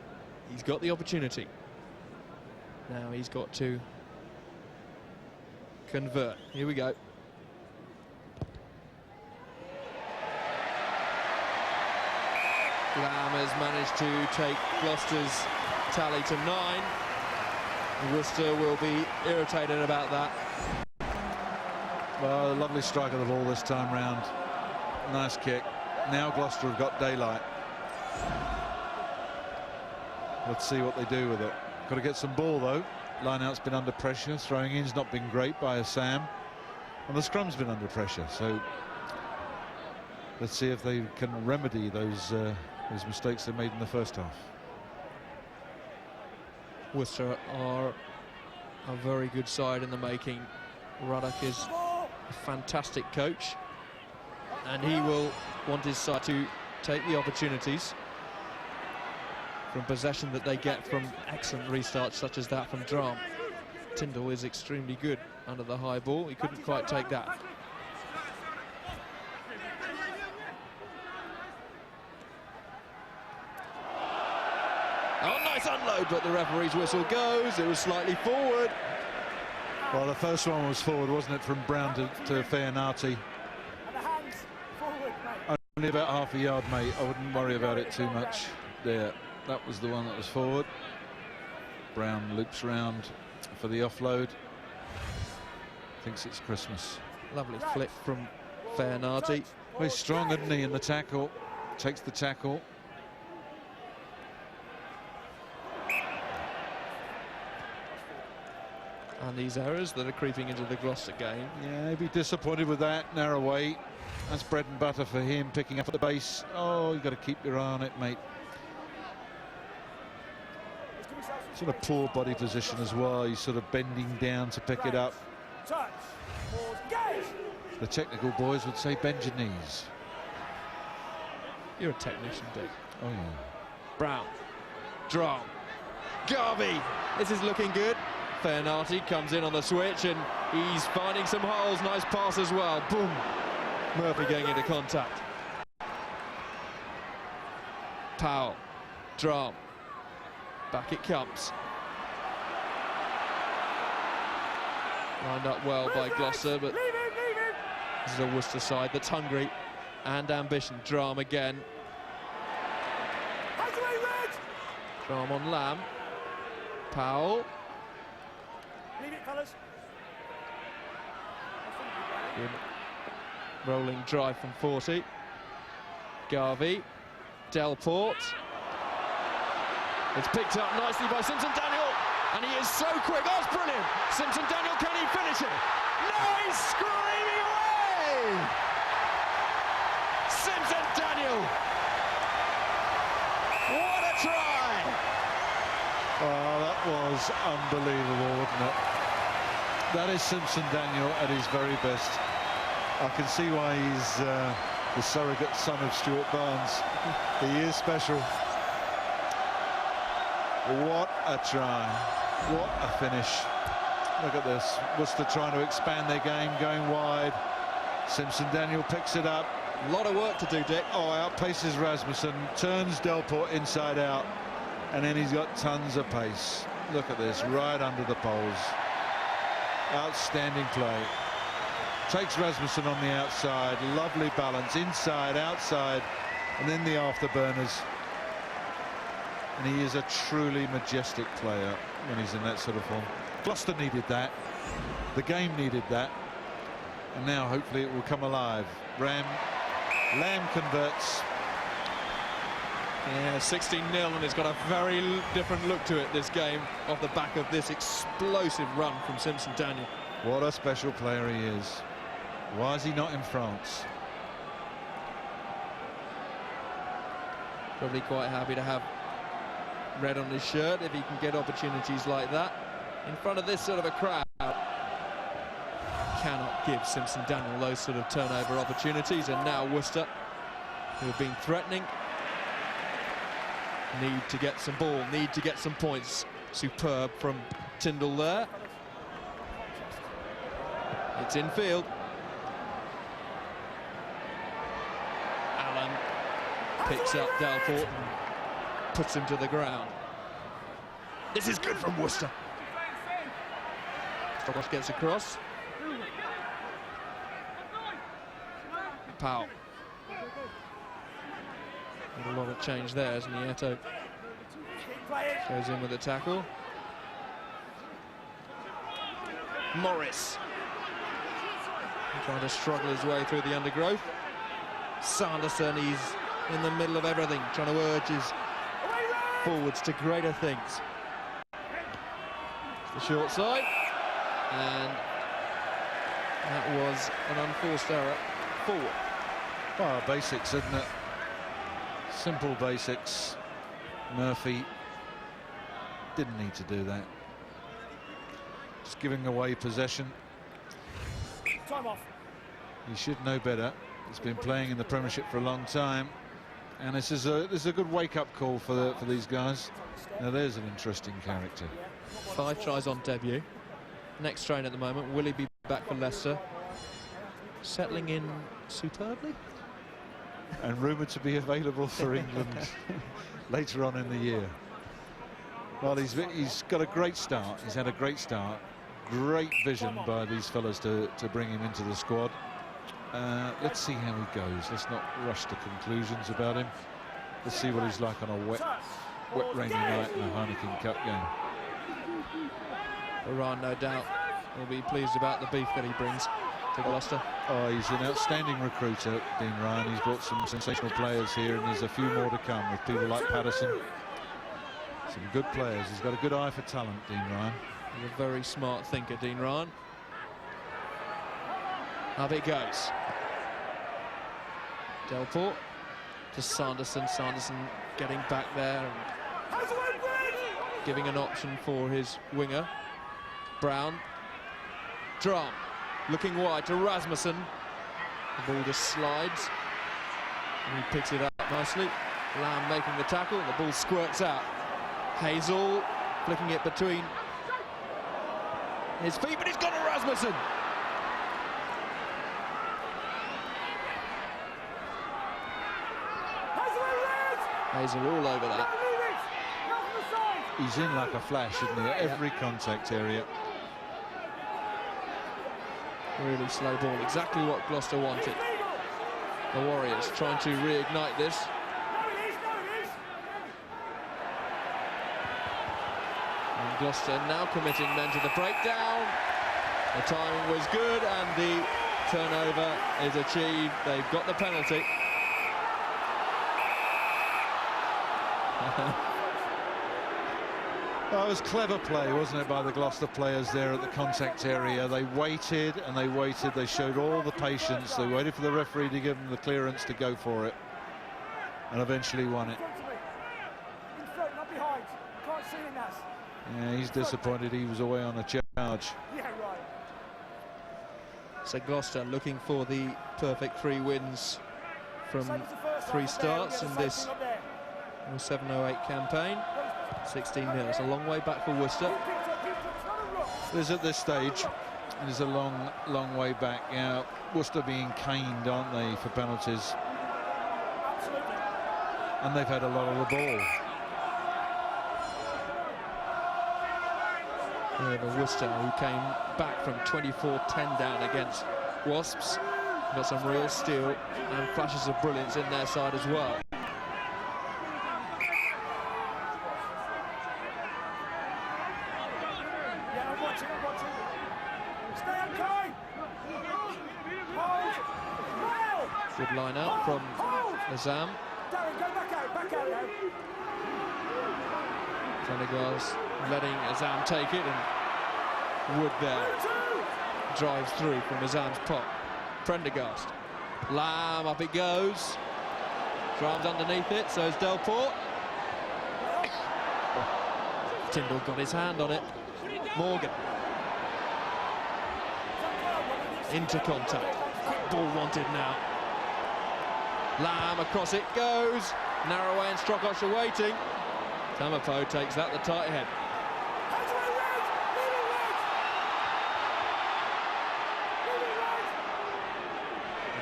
He's got the opportunity. Now he's got to convert. Here we go. Lamb has managed to take Gloucester's tally to 9. Worcester will be irritated about that. Well, a lovely strike of the ball this time round. Nice kick. Now Gloucester have got daylight. Let's see what they do with it. Got to get some ball though. Line-out's been under pressure. Throwing in's not been great by Assam, and the scrum's been under pressure. So let's see if they can remedy those mistakes they made in the first half. Worcester are a very good side in the making. Ruddock is a fantastic coach, and he will want his side to take the opportunities from possession that they get from excellent restarts such as that from Dram. Tyndall is extremely good under the high ball. He couldn't quite take that. Oh, nice unload, but the referee's whistle goes. It was slightly forward. Well, the first one was forward, wasn't it, from Brown to Fainati? Only about half a yard, mate. I wouldn't worry about it too much. There, that was the one that was forward. Brown loops round for the offload. Thinks it's Christmas. Lovely flick from Fainati. Very strong, isn't he, in the tackle? Takes the tackle. And these errors that are creeping into the Gloucester game. Yeah, he'd be disappointed with that. Narrow weight. That's bread and butter for him, picking up at the base. Oh, you've got to keep your eye on it, mate. Sort of poor body position as well. He's sort of bending down to pick it up. The technical boys would say bend your knees. You're a technician, Dick. Oh, yeah. Brown. Drum. Garvey. This is looking good. Fairnati comes in on the switch and he's finding some holes. Nice pass as well. Boom. Murphy going into contact. Powell. Drum. Back it comes. Lined up well by Gloucester, but this is a Worcester side that's hungry and ambition. Drum again. Drum on Lamb. Powell. Leave it, fellas. Good rolling drive from 40. Garvey. Delport. It's picked up nicely by Simpson-Daniel, and he is so quick. Oh, it's brilliant. Simpson-Daniel, can he finish it? No, he's screaming away! Simpson-Daniel! What a try! Oh, that was unbelievable, wasn't it? That is Simpson-Daniel at his very best. I can see why he's the surrogate son of Stuart Barnes. He is special. What a try. What a finish. Look at this. Worcester trying to expand their game, going wide. Simpson-Daniel picks it up. A lot of work to do, Dick. Oh, outpaces Rasmussen, turns Delport inside out, and then he's got tons of pace. Look at this, right under the poles. Outstanding play. Takes Rasmussen on the outside, lovely balance, inside, outside, and then the afterburners. And he is a truly majestic player when he's in that sort of form. Gloucester needed that. The game needed that. And now hopefully it will come alive. Lamb converts. Yeah, 16-0, and it's got a very different look to it, this game, off the back of this explosive run from Simpson-Daniel. What a special player he is. Why is he not in France? Probably quite happy to have red on his shirt if he can get opportunities like that in front of this sort of a crowd. Cannot give Simpson-Daniel those sort of turnover opportunities, and now Worcester, who have been threatening, need to get some ball, need to get some points. Superb from Tyndall there. It's infield. Allen picks up Delport and puts him to the ground. This is good from Worcester. Strogosh gets across. Powell. Not a lot of change there as Nieto goes in with the tackle. Morris trying to struggle his way through the undergrowth. Sanderson, he's in the middle of everything, trying to urge his forwards to greater things. The short side, and that was an unforced error forward. Well, basics, isn't it? Simple basics. Murphy didn't need to do that. Just giving away possession. Time off. He should know better. He's been playing in the Premiership for a long time, and this is a good wake-up call for these guys. Now there's an interesting character. 5 tries on debut. Next train at the moment. Will he be back for Leicester? Settling in superbly. And rumoured to be available for England later on in the year. Well, he's got a great start. He's had a great start. Great vision by these fellas to bring him into the squad. Let's see how he goes. Let's not rush to conclusions about him. Let's see what he's like on a wet rainy night in a Heineken Cup game. Iran, no doubt, will be pleased about the beef that he brings to Gloucester. Oh, he's an outstanding recruiter, Dean Ryan. He's brought some sensational players here, and there's a few more to come with people like Patterson. Some good players. He's got a good eye for talent, Dean Ryan. He's a very smart thinker, Dean Ryan. Up it goes. Delport to Sanderson. Sanderson getting back there and giving an option for his winger. Brown. Drum. Looking wide to Rasmussen. The ball just slides. And he picks it up nicely. Lamb making the tackle. The ball squirts out. Hazel flicking it between his feet, but he's got a Rasmussen. Hazel all over that. He's in like a flash, isn't he, at every contact area. Really slow ball, exactly what Gloucester wanted. The Warriors trying to reignite this. And Gloucester now committing men to the breakdown. The timing was good and the turnover is achieved. They've got the penalty. That was clever play, wasn't it, by the Gloucester players there at the contact area. They waited and they waited. They showed all the patience. They waited for the referee to give them the clearance to go for it, and eventually won it. Yeah, he's disappointed he was away on a charge. So Gloucester looking for the perfect 3 wins from 3 starts in this 7-08 campaign. 16-0. It's a long way back for Worcester. It is at this stage. It is a long, long way back. Yeah, Worcester being caned, aren't they, for penalties? And they've had a lot of the ball. Yeah, the Worcester, who came back from 24-10 down against Wasps, got some real steel and flashes of brilliance in their side as well. Good line out from Azam. Prendergast letting Azam take it, and Wood there drives through from Azam's pot. Prendergast. Lamb, up it goes. Drums underneath it, so is Delport. Tyndall got his hand on it. Morgan. Into contact. Quick ball wanted now. Lamb, across it goes. Narroway and Strokosh are waiting. Tamapo takes that, the tight head.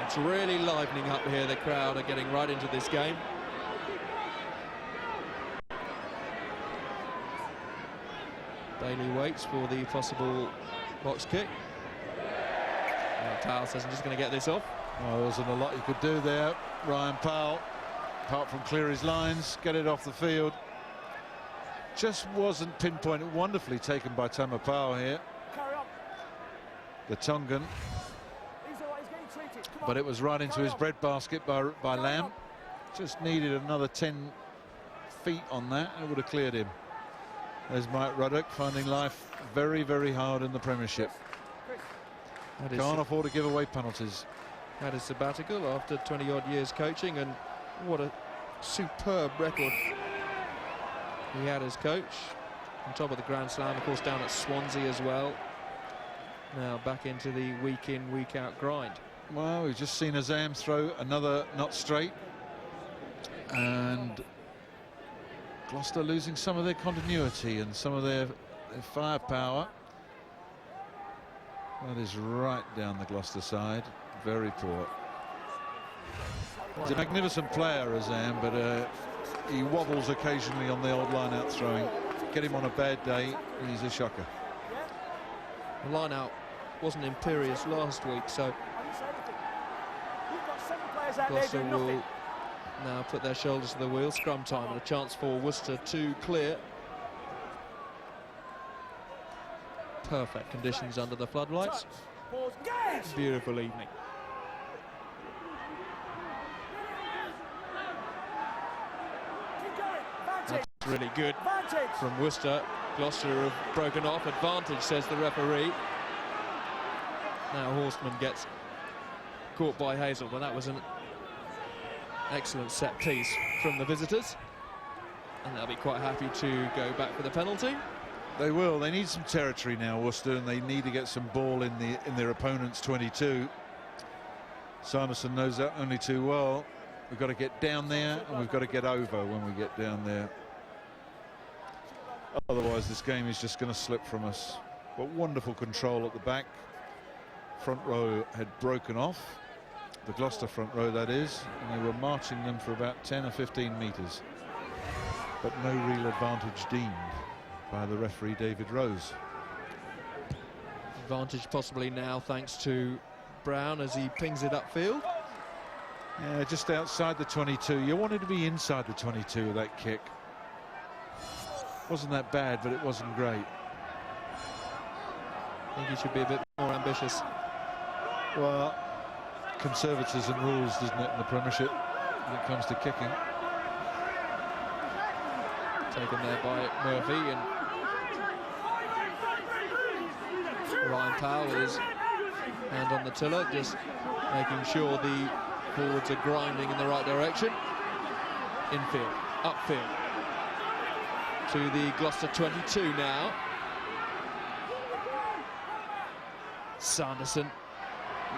It's really livening up here. The crowd are getting right into this game. Bailey waits for the possible box kick. Powell says, I'm just going to get this off. Well, there wasn't a lot you could do there, Ryan Powell, apart from clear his lines, get it off the field. Just wasn't pinpointed. Wonderfully taken by Tamapo here, the Tongan. But it was right into his breadbasket by Lamb. Just needed another 10 feet on that and it would have cleared him. There's Mike Ruddock finding life very, very hard in the Premiership. Can't afford to give away penalties. Had his sabbatical after 20-odd years coaching, and what a superb record he had as coach. On top of the Grand Slam, of course, down at Swansea as well. Now back into the week-in, week-out grind. Well, we've just seen Azam throw another not straight, and Gloucester losing some of their continuity and some of their firepower. That is right down the Gloucester side. Very poor. He's a magnificent player, Azam, but he wobbles occasionally on the old line-out throwing. Get him on a bad day, he's a shocker. The line-out wasn't imperious last week, so Gloucester will now put their shoulders to the wheel. Scrum time and a chance for Worcester to clear. Perfect conditions under the floodlights. Beautiful evening. That's really good from Worcester. Gloucester have broken off. Advantage, says the referee. Now Horseman gets caught by Hazel, but that was an excellent set piece from the visitors, and they'll be quite happy to go back for the penalty. They will. They need some territory now, Worcester, and they need to get some ball in their opponent's 22. Sanderson knows that only too well. We've got to get down there, and we've got to get over when we get down there. Otherwise, this game is just going to slip from us. But wonderful control at the back. Front row had broken off. The Gloucester front row, that is, and they were marching them for about 10 or 15 metres. But no real advantage deemed by the referee, David Rose. Advantage possibly now thanks to Brown as he pings it upfield. Yeah, just outside the 22. You wanted to be inside the 22 with that kick. Wasn't that bad, but it wasn't great. I think he should be a bit more ambitious. Well, conservatism rules, doesn't it, in the Premiership when it comes to kicking. Taken there by Murphy, and Ryan Powell with his hand on the tiller, just making sure the forwards are grinding in the right direction. Infield, upfield to the Gloucester 22 now. Sanderson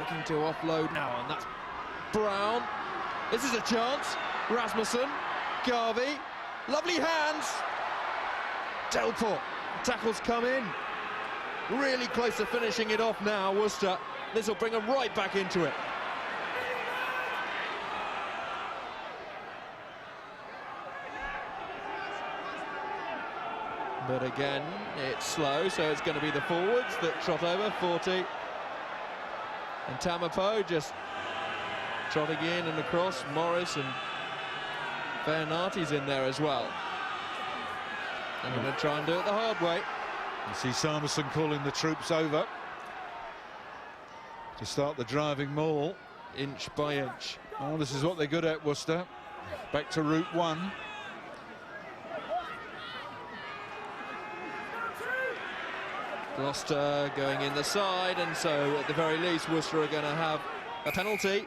looking to offload now, and that's Brown. This is a chance. Rasmussen, Garvey, lovely hands. Delport, tackles come in. Really close to finishing it off now, Worcester. This will bring them right back into it. But again, it's slow, so it's going to be the forwards that trot over. 40. And Tamapo just trotting in and across. Morris and Bernardi's in there as well. They're going to try and do it the hard way. You see Sanderson calling the troops over to start the driving maul. Inch by inch. Oh, this is what they're good at, Worcester. Back to route one. Gloucester going in the side, and so at the very least Worcester are going to have a penalty.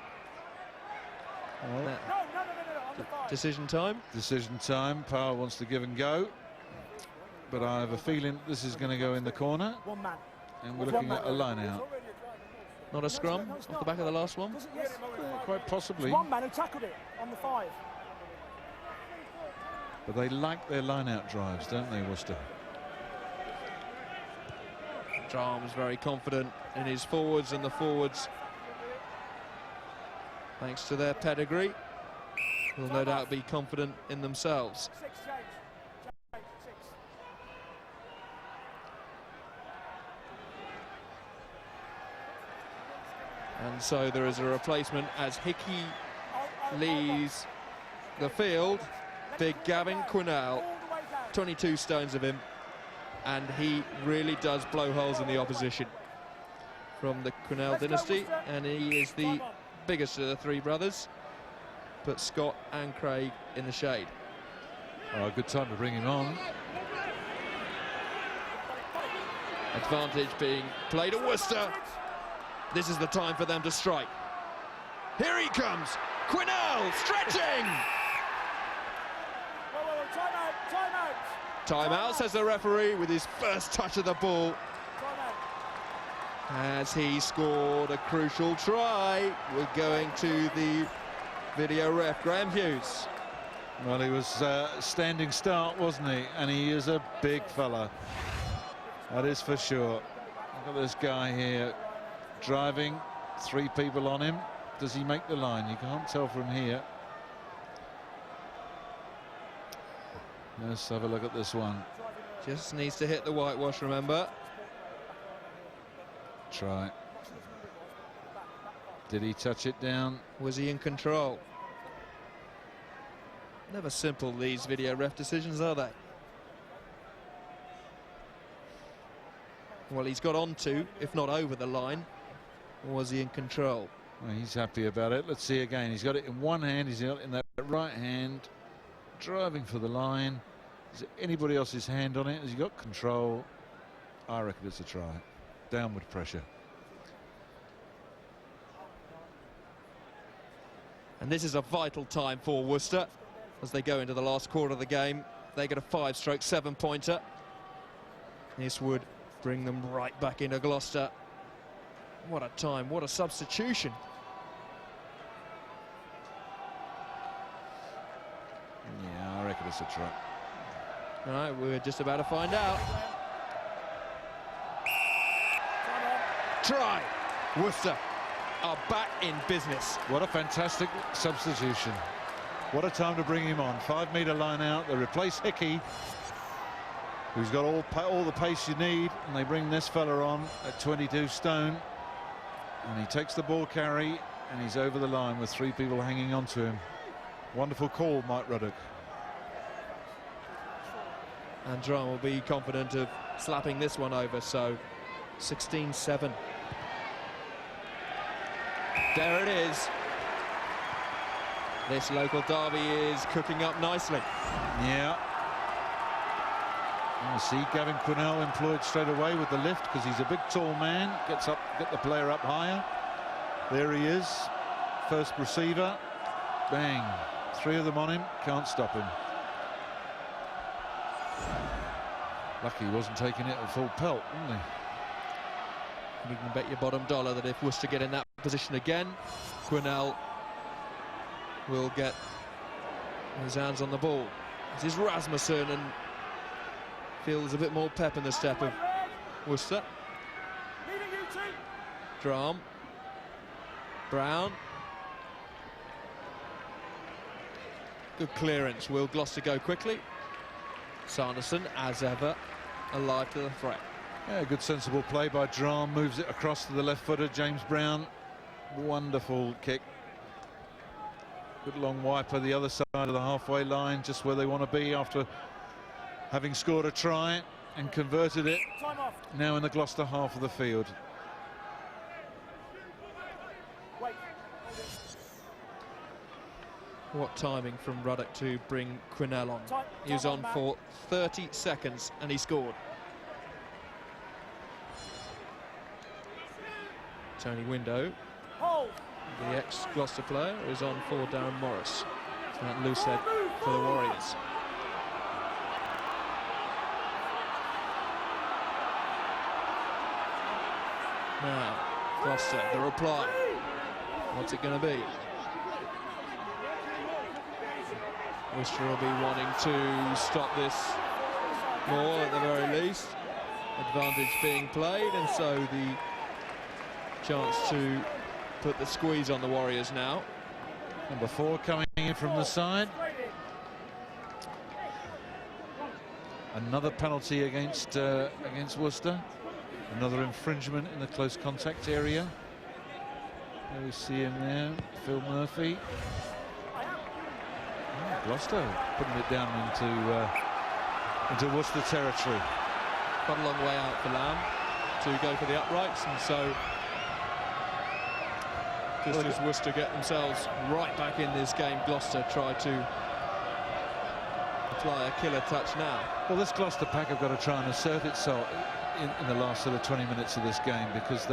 Decision time. Decision time. Power wants to give and go, but I have a feeling this is going to go in the corner. One man. And we're looking at a line out. Not a scrum off the back of the last one? Quite possibly. One man who tackled it on the 5. But they like their line out drives, don't they, Worcester? Charles very confident in his forwards, and the forwards, thanks to their pedigree, will no doubt be confident in themselves. 6 change. 6. And so there is a replacement as Hickey leaves the field. Big Gavin Quinnell, 22 stones of him, and he really does blow holes in the opposition from the Quinnell dynasty, and he is the biggest of the 3 brothers. Put Scott and Craig in the shade. Oh, good time to bring him on. Advantage being played at Worcester. This is the time for them to strike. Here he comes, Quinnell stretching. Timeout, says the referee, with his first touch of the ball. As he scored a crucial try. We're going to the video ref, Graham Hughes. Well, he was standing start, wasn't he? And he is a big fella. That is for sure. Look at this guy here driving, 3 people on him. Does he make the line? You can't tell from here. Let's have a look at this one. Just needs to hit the whitewash, remember. Try. Did he touch it down? Was he in control? Never simple, these video ref decisions, are they? Well, he's got onto, if not over the line. Or was he in control? Well, he's happy about it. Let's see again. He's got it in one hand. He's got it in that right hand. Driving for the line. Is it anybody else's hand on it? Has he got control? I reckon it's a try. Downward pressure. And this is a vital time for Worcester as they go into the last quarter of the game. They get a 5-7 pointer. This would bring them right back into Gloucester. What a time, what a substitution. Yeah, I reckon it's a try. All right, we're just about to find out. Try. Worcester are back in business. What a fantastic substitution. What a time to bring him on. 5-metre line out. They replace Hickey, who's got all the pace you need, and they bring this fella on at 22 stone. And he takes the ball carry, and he's over the line with 3 people hanging on to him. Wonderful call, Mike Ruddock. And Drum will be confident of slapping this one over, so 16-7. There it is. This local derby is cooking up nicely. Yeah. And you see Gavin Quinnell employed straight away with the lift because he's a big tall man. Gets up, get the player up higher. There he is. First receiver. Bang. 3 of them on him. Can't stop him. Lucky he wasn't taking it at full pelt, wasn't he? You can bet your bottom dollar that if Worcester get in that position again, Quinnell will get his hands on the ball. This is Rasmussen, and feels a bit more pep in the step of Worcester. Drum. Brown. Good clearance. Will Gloucester go quickly? Sanderson, as ever, alive to the threat. Yeah, good sensible play by Drum. Moves it across to the left footer, James Brown. Wonderful kick. Good long wiper the other side of the halfway line, just where they want to be after having scored a try and converted it. Now in the Gloucester half of the field. What timing from Ruddock to bring Quinnell on. He was on for 30 seconds and he scored. Tony Window, the ex-Gloucester player, is on for Darren Morris. That loose head for the Warriors. Now, Gloucester, the reply. What's it going to be? Worcester will be wanting to stop this more at the very least. Advantage being played, and so the chance to put the squeeze on the Warriors now. Number 4 coming in from the side. Another penalty against Worcester. Another infringement in the close contact area. There we see him there, Phil Murphy. Oh, Gloucester putting it down into Worcester territory. Quite a long way out for Lamb to go for the uprights, and so just as Worcester get themselves right back in this game, Gloucester try to apply a killer touch now. Well, this Gloucester pack have got to try and assert itself in the last sort of 20 minutes of this game, because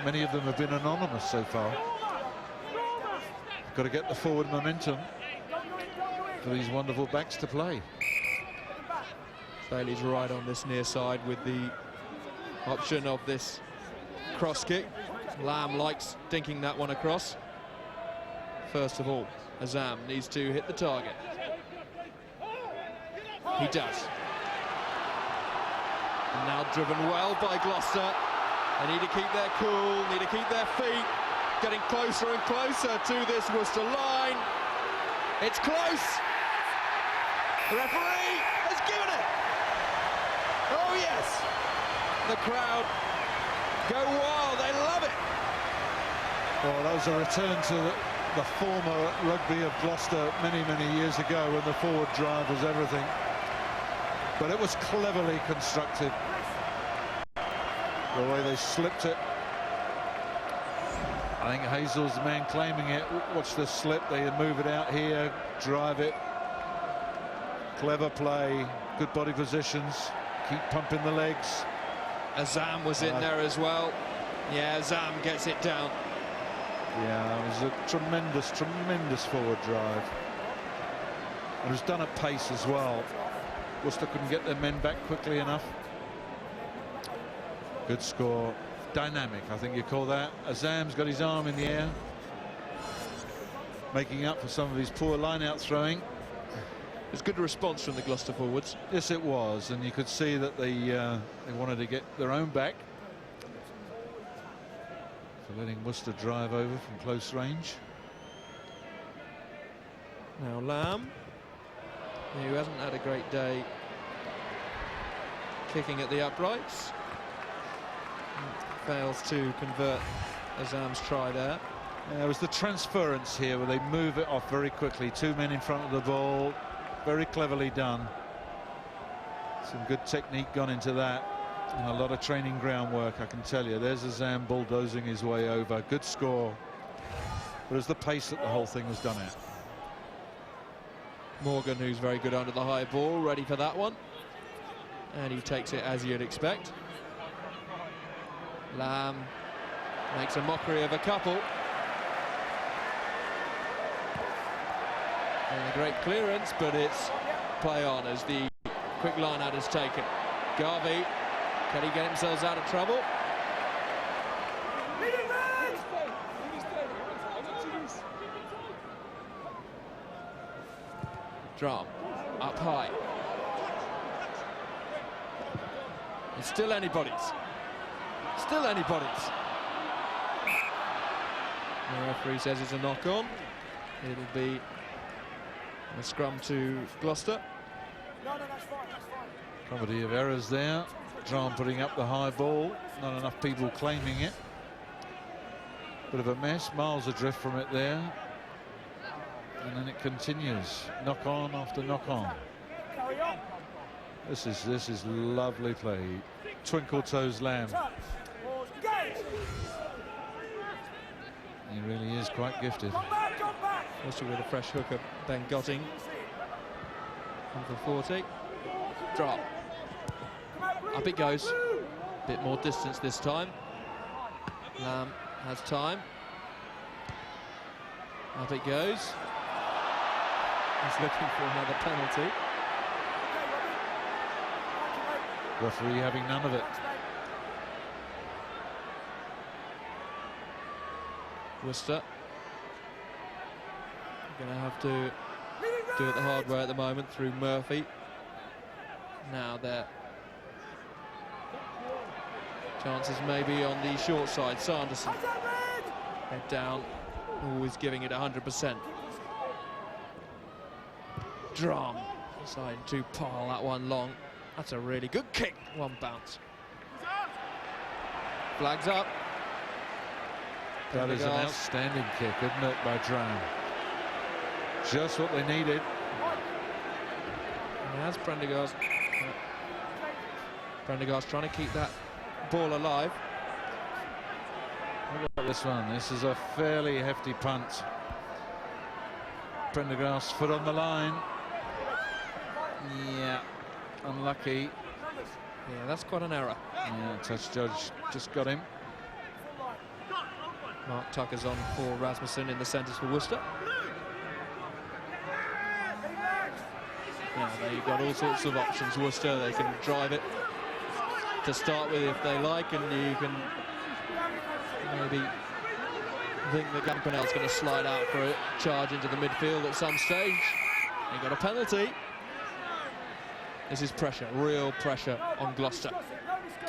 many of them have been anonymous so far. Got to get the forward momentum for these wonderful backs to play. Bailey's right on this near side with the option of this cross kick. Lamb likes dinking that one across. First of all, Azam needs to hit the target. He does. And now driven well by Gloucester. They need to keep their cool, need to keep their feet. Getting closer and closer to this Worcester line. It's close. The referee has given it. Oh yes. The crowd go wild, they love it. Well, that was a return to the former rugby of Gloucester many, many years ago, when the forward drive was everything. But it was cleverly constructed. The way they slipped it. I think Hazel's the man claiming it. Watch the slip, they move it out here, drive it. Clever play, good body positions, keep pumping the legs. Azam was in there as well. Yeah, Azam gets it down. Yeah, it was a tremendous, tremendous forward drive. It was done at pace as well. Worcester couldn't get their men back quickly enough. Good score. Dynamic, I think you call that. Azam's got his arm in the air, making up for some of his poor line-out throwing. It was good response from the Gloucester forwards. Yes, it was, and you could see that they wanted to get their own back. So letting Worcester drive over from close range. Now Lamb, who hasn't had a great day kicking at the uprights, fails to convert Azam's try there. It was the transference here where they move it off very quickly. Two men in front of the ball, very cleverly done. Some good technique gone into that, and a lot of training groundwork, I can tell you. There's Azam bulldozing his way over. Good score. But it was the pace that the whole thing was done at. Morgan, who's very good under the high ball, ready for that one. And he takes it as you'd expect. Lamb makes a mockery of a couple. And a great clearance, but it's play on as the quick line out is taken. Garvey, can he get himself out of trouble? Drum up high. It's still anybody's. Still anybody's. The referee says it's a knock-on. It'll be a scrum to Gloucester. No, that's fine, that's fine. Comedy of errors there. Drum putting up the high ball. Not enough people claiming it. Bit of a mess. Miles adrift from it there. And then it continues. Knock on after knock on. Carry on. This is lovely play. Twinkle toes Lamb. Touch. Pause. Engage. He really is quite gifted. Come back, come back. Also with a fresh hooker, Ben Gotting. On for 40. Drop. Up it goes. Bit more distance this time. Lamb has time. Up it goes. He's looking for another penalty. Referee having none of it. Worcester going to have to do it the hard way at the moment through Murphy. Now their chances maybe on the short side. Sanderson head down, always giving it 100%. Drum deciding to pile that one long. That's a really good kick. One bounce. Flags up. That is an outstanding kick, isn't it, by Drum? Just what they needed. And as Prendergast trying to keep that ball alive. Look at this one. This is a fairly hefty punt. Prendergast's foot on the line. Yeah, unlucky. Yeah, that's quite an error. Yeah, touch judge just got him. Mark Tucker's on for Rasmussen in the centres for Worcester. Now they've got all sorts of options. Worcester, they can drive it to start with if they like, and you can maybe think that Campanel's going to slide out for a charge into the midfield at some stage. They got a penalty. This is pressure, real pressure on Gloucester.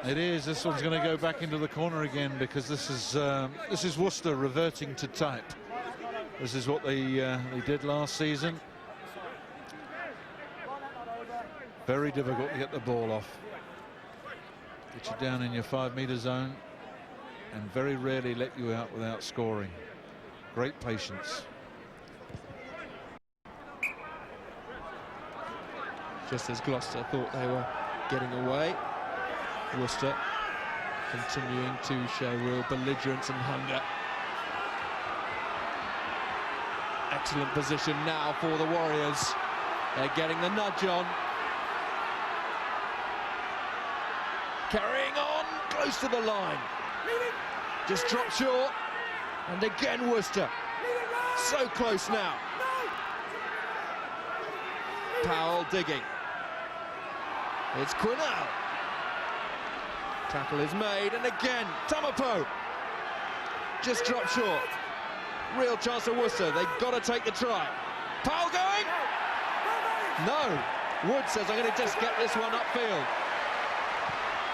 It is. This one's going to go back into the corner again because this is Worcester reverting to type. This is what they did last season. Very difficult to get the ball off. Get you down in your 5-metre zone and very rarely let you out without scoring. Great patience. Just as Gloucester thought they were getting away, Worcester continuing to show real belligerence and hunger. Excellent position now for the Warriors. They're getting the nudge on. Carrying on, close to the line. Just dropped short. And again Worcester. So close now. Powell digging. It's Quinnell. Tackle is made, and again, Tamapo. Just dropped short. Real chance for Worcester. They've got to take the try. Powell going? No. Wood says, I'm going to just get this one upfield.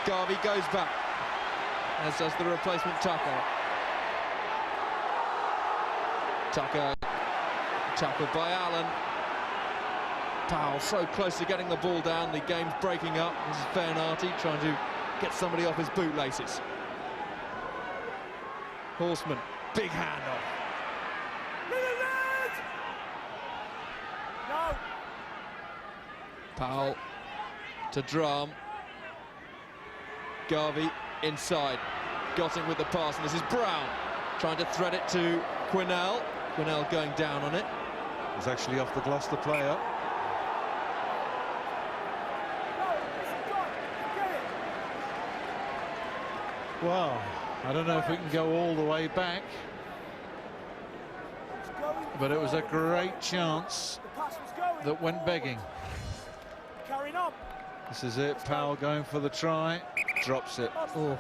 Garvey goes back, as does the replacement Tucker. Tucker tackled by Allen. Powell so close to getting the ball down. The game's breaking up. This is Fernardi trying to get somebody off his bootlaces. Horseman, big hand off. No. Powell to Drum. Garvey inside. Got him with the pass, and this is Brown trying to thread it to Quinnell. Quinnell going down on it. It's actually off the Gloucester player. Well, I don't know if we can go all the way back, but it was a great chance that went begging. Carrying on. This is it. Powell going for the try, drops it. Oh,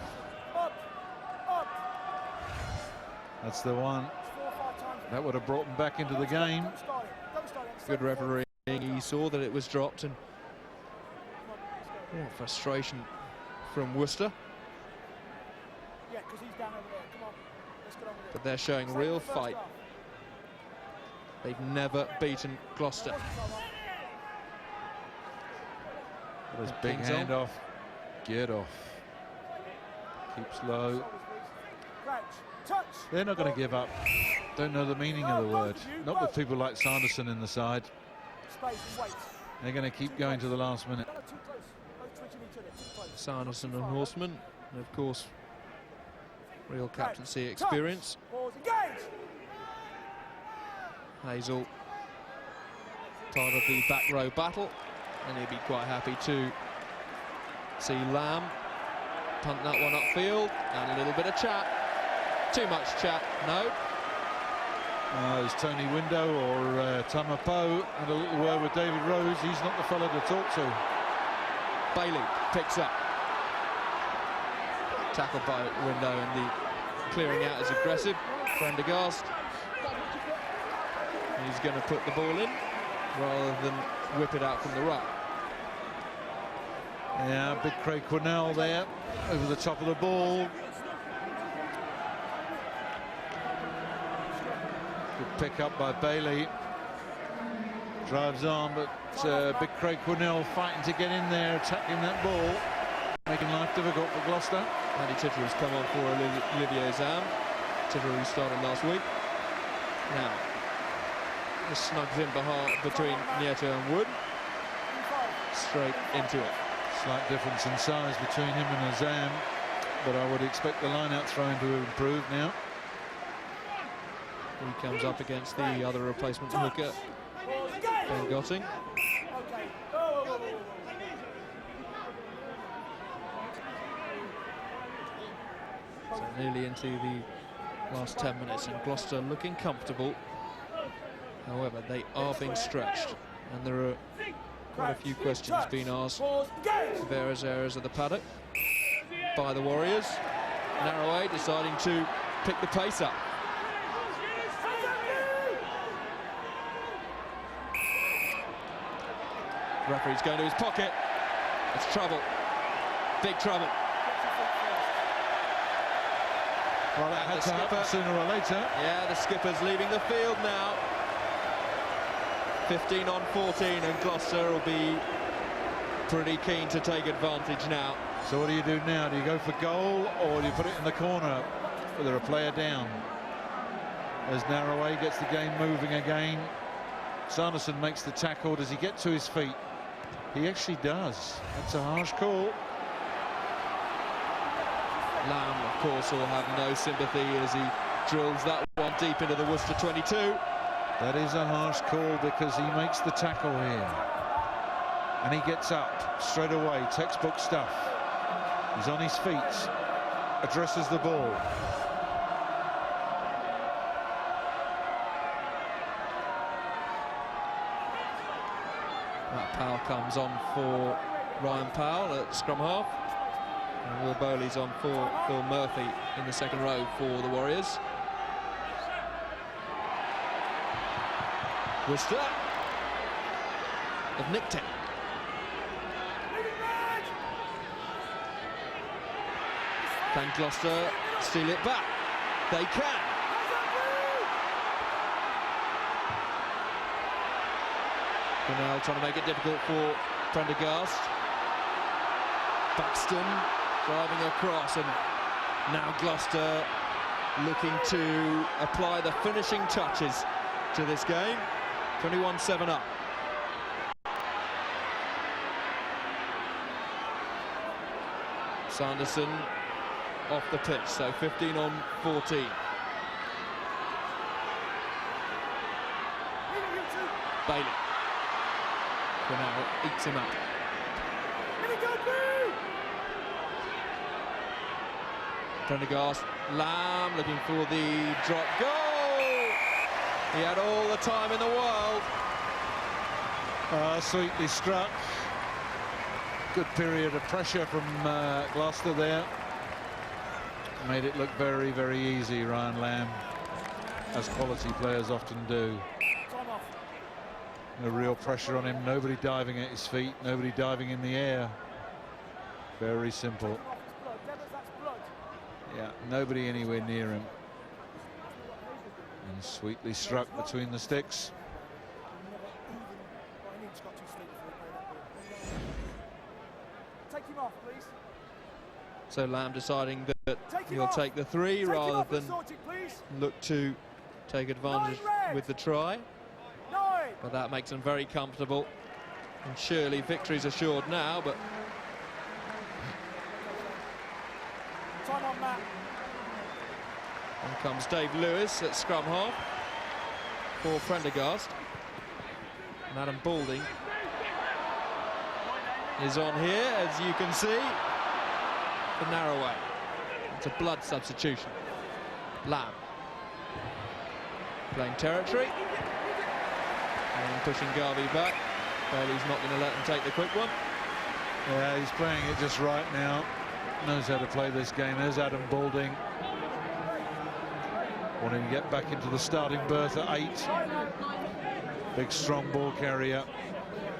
that's the one. That would have brought him back into the game. Good refereeing. He saw that it was dropped, and more frustration from Worcester. Yeah, because he's down over there. Come on, let's get on with it. But they're showing real fight. They've never beaten Gloucester. There's big hand off. Get off. Keeps low. They're not going to give up. Don't know the meaning of the word. Not with people like Sanderson in the side. They're going to keep going to the last minute. Sanderson and Horseman, and of course, real captaincy experience. Hazel, part of the back row battle, and he'd be quite happy to see Lamb punt that one upfield, and a little bit of chat. Too much chat, no. There's Tony Window or Tamapo, and a little word with David Rose. He's not the fella to talk to. Bailey picks up. Tackled by Window, and the clearing out is aggressive. Prendergast. He's going to put the ball in rather than whip it out from the ruck. Yeah, big Craig Quinnell there over the top of the ball. Good pick up by Bailey. Drives on, but big Craig Quinnell fighting to get in there, attacking that ball, making life difficult for Gloucester. Andy Titterell's come on for Olivier Zam. Titterell started last week. Now, just snugs in between Nieto and Wood. Straight into it. Slight difference in size between him and Azam, but I would expect the line-out throwing to improve now. He comes up against the other replacement hooker, Ben Gotting. So nearly into the last 10 minutes, and Gloucester looking comfortable. However, they are being stretched, and there are quite a few questions being asked of various areas of the paddock by the Warriors. Narroway deciding to pick the pace up. Referee's going to his pocket. It's trouble. Big trouble. Well, that had to happen sooner or later. Yeah, the skipper's leaving the field now. 15 on 14, and Gloucester will be pretty keen to take advantage now. So what do you do now? Do you go for goal, or do you put it in the corner with a player down? As Narroway gets the game moving again. Sanderson makes the tackle. Does he get to his feet? He actually does. That's a harsh call. Lamb, of course, will have no sympathy as he drills that one deep into the Worcester 22. That is a harsh call because he makes the tackle here. And he gets up straight away, textbook stuff. He's on his feet, addresses the ball. That Powell comes on for Ryan Powell at scrum half. And Will Bowley's on for Phil Murphy in the second row for the Warriors. Worcester have nicked it. Can Gloucester steal it back? They can. Brunel trying to make it difficult for Prendergast. Buxton driving across, and now Gloucester looking to apply the finishing touches to this game. 21-7 up. Sanderson off the pitch, so 15 on 14. Bailey. Brunel eats him up. Prendergast, Lamb looking for the drop goal. He had all the time in the world. Sweetly struck. Good period of pressure from Gloucester there. Made it look very, very easy, Ryan Lamb, as quality players often do. No real pressure on him, nobody diving at his feet, nobody diving in the air. Very simple. Yeah, nobody anywhere near him. And sweetly struck between the sticks. So Lamb deciding that he'll take the three rather than look to take advantage with the try. But that makes them very comfortable. And surely victory's assured now, but Time on, Matt. on comes Dave Lewis at scrum half for Prendergast. And Adam Balding is on here, as you can see, for Narroway. It's a blood substitution. Lamb playing territory and pushing Garvey back. Bailey's not going to let him take the quick one. Yeah, he's playing it just right now. Knows how to play this game. There's Adam Balding, wanting to get back into the starting berth at 8. Big strong ball carrier,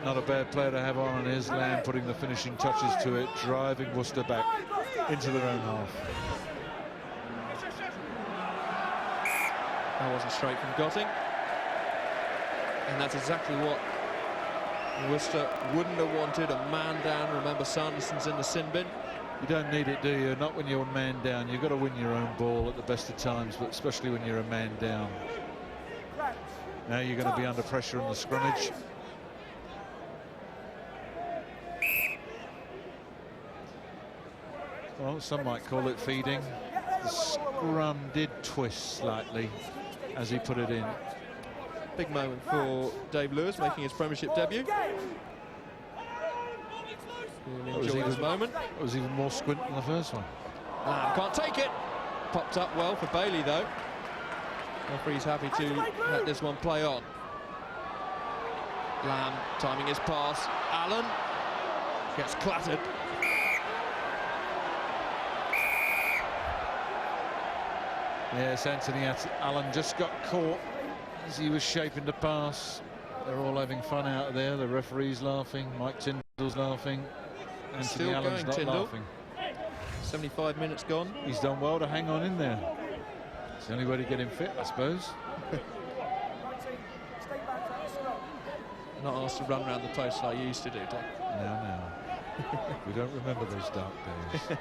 not a bad player to have on, and here's Lamb putting the finishing touches to it, driving Worcester back into their own half. That wasn't straight from Gotting, and that's exactly what Worcester wouldn't have wanted. A man down. Remember, Sanderson's in the sin bin. You don't need it, do you? Not when you're a man down. You've got to win your own ball at the best of times, but especially when you're a man down. Now you're going to be under pressure in the scrimmage. Well, some might call it feeding. The scrum did twist slightly as he put it in. Big moment for Dave Lewis, making his Premiership debut. Really enjoy this moment. It was even more squint than the first one. Lamb can't take it. Popped up well for Bailey, though. Referee's happy to let this one play on. Lamb timing his pass. Allen gets clattered. Yes, Anthony Allen just got caught as he was shaping to pass. They're all having fun out there. The referee's laughing. Mike Tyndall's laughing. Anthony Still Allen's going, not Tyndall. laughing. 75 minutes gone. He's done well to hang on in there. It's the only way to get him fit, I suppose. Not asked to run around the post like you used to do, Tom. No. We don't remember those dark days.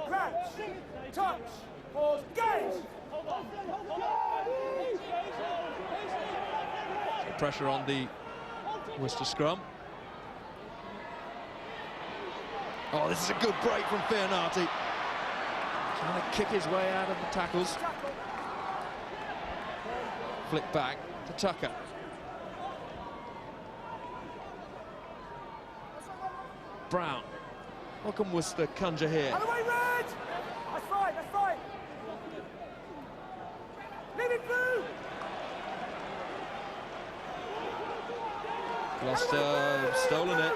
Crouch, touch, pause, gaze. So pressure on the Worcester scrum. Oh, this is a good break from Fiornati. Trying to kick his way out of the tackles. flick back to Tucker. Brown. What can Worcester conjure here? Out of the way, Red! That's fine, that's fine. Leave it through! Gloucester stolen it.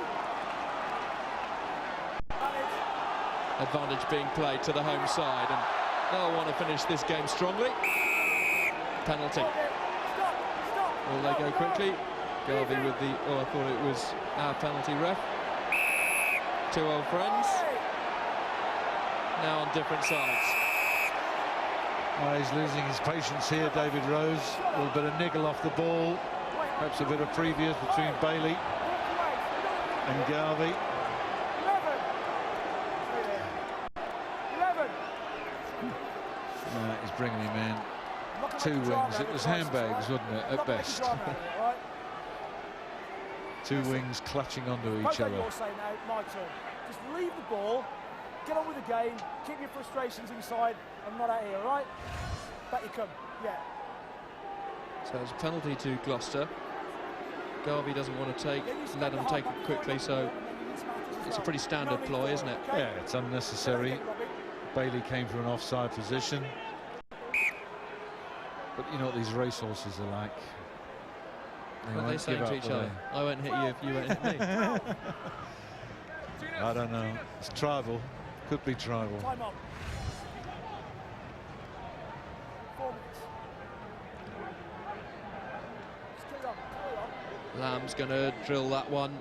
Advantage being played to the home side, and they'll want to finish this game strongly. Penalty. Will they go quickly? Garvey with the... Oh, I thought it was our penalty ref. Two old friends. Now on different sides. He's losing his patience here, David Rose. A little bit of niggle off the ball. Perhaps a bit of previous between Bailey and Garvey. 11. He's bringing him in. Two wings. It was handbags, wasn't it, at best? Two wings clutching onto each other. Your say now, my turn. Just leave the ball, get on with the game, keep your frustrations inside, and not out here, all right? Back you come, yeah. So it's a penalty to Gloucester. Garvey doesn't want to let them take it quickly, so it's a pretty standard ploy, isn't it? Yeah, it's unnecessary. Bailey came from an offside position. But you know what these racehorses are like. What are they saying to each other? I won't hit you if you won't hit me. I don't know. It's tribal. Could be tribal. Time on. 4 minutes. Just carry on. Lamb's going to drill that one.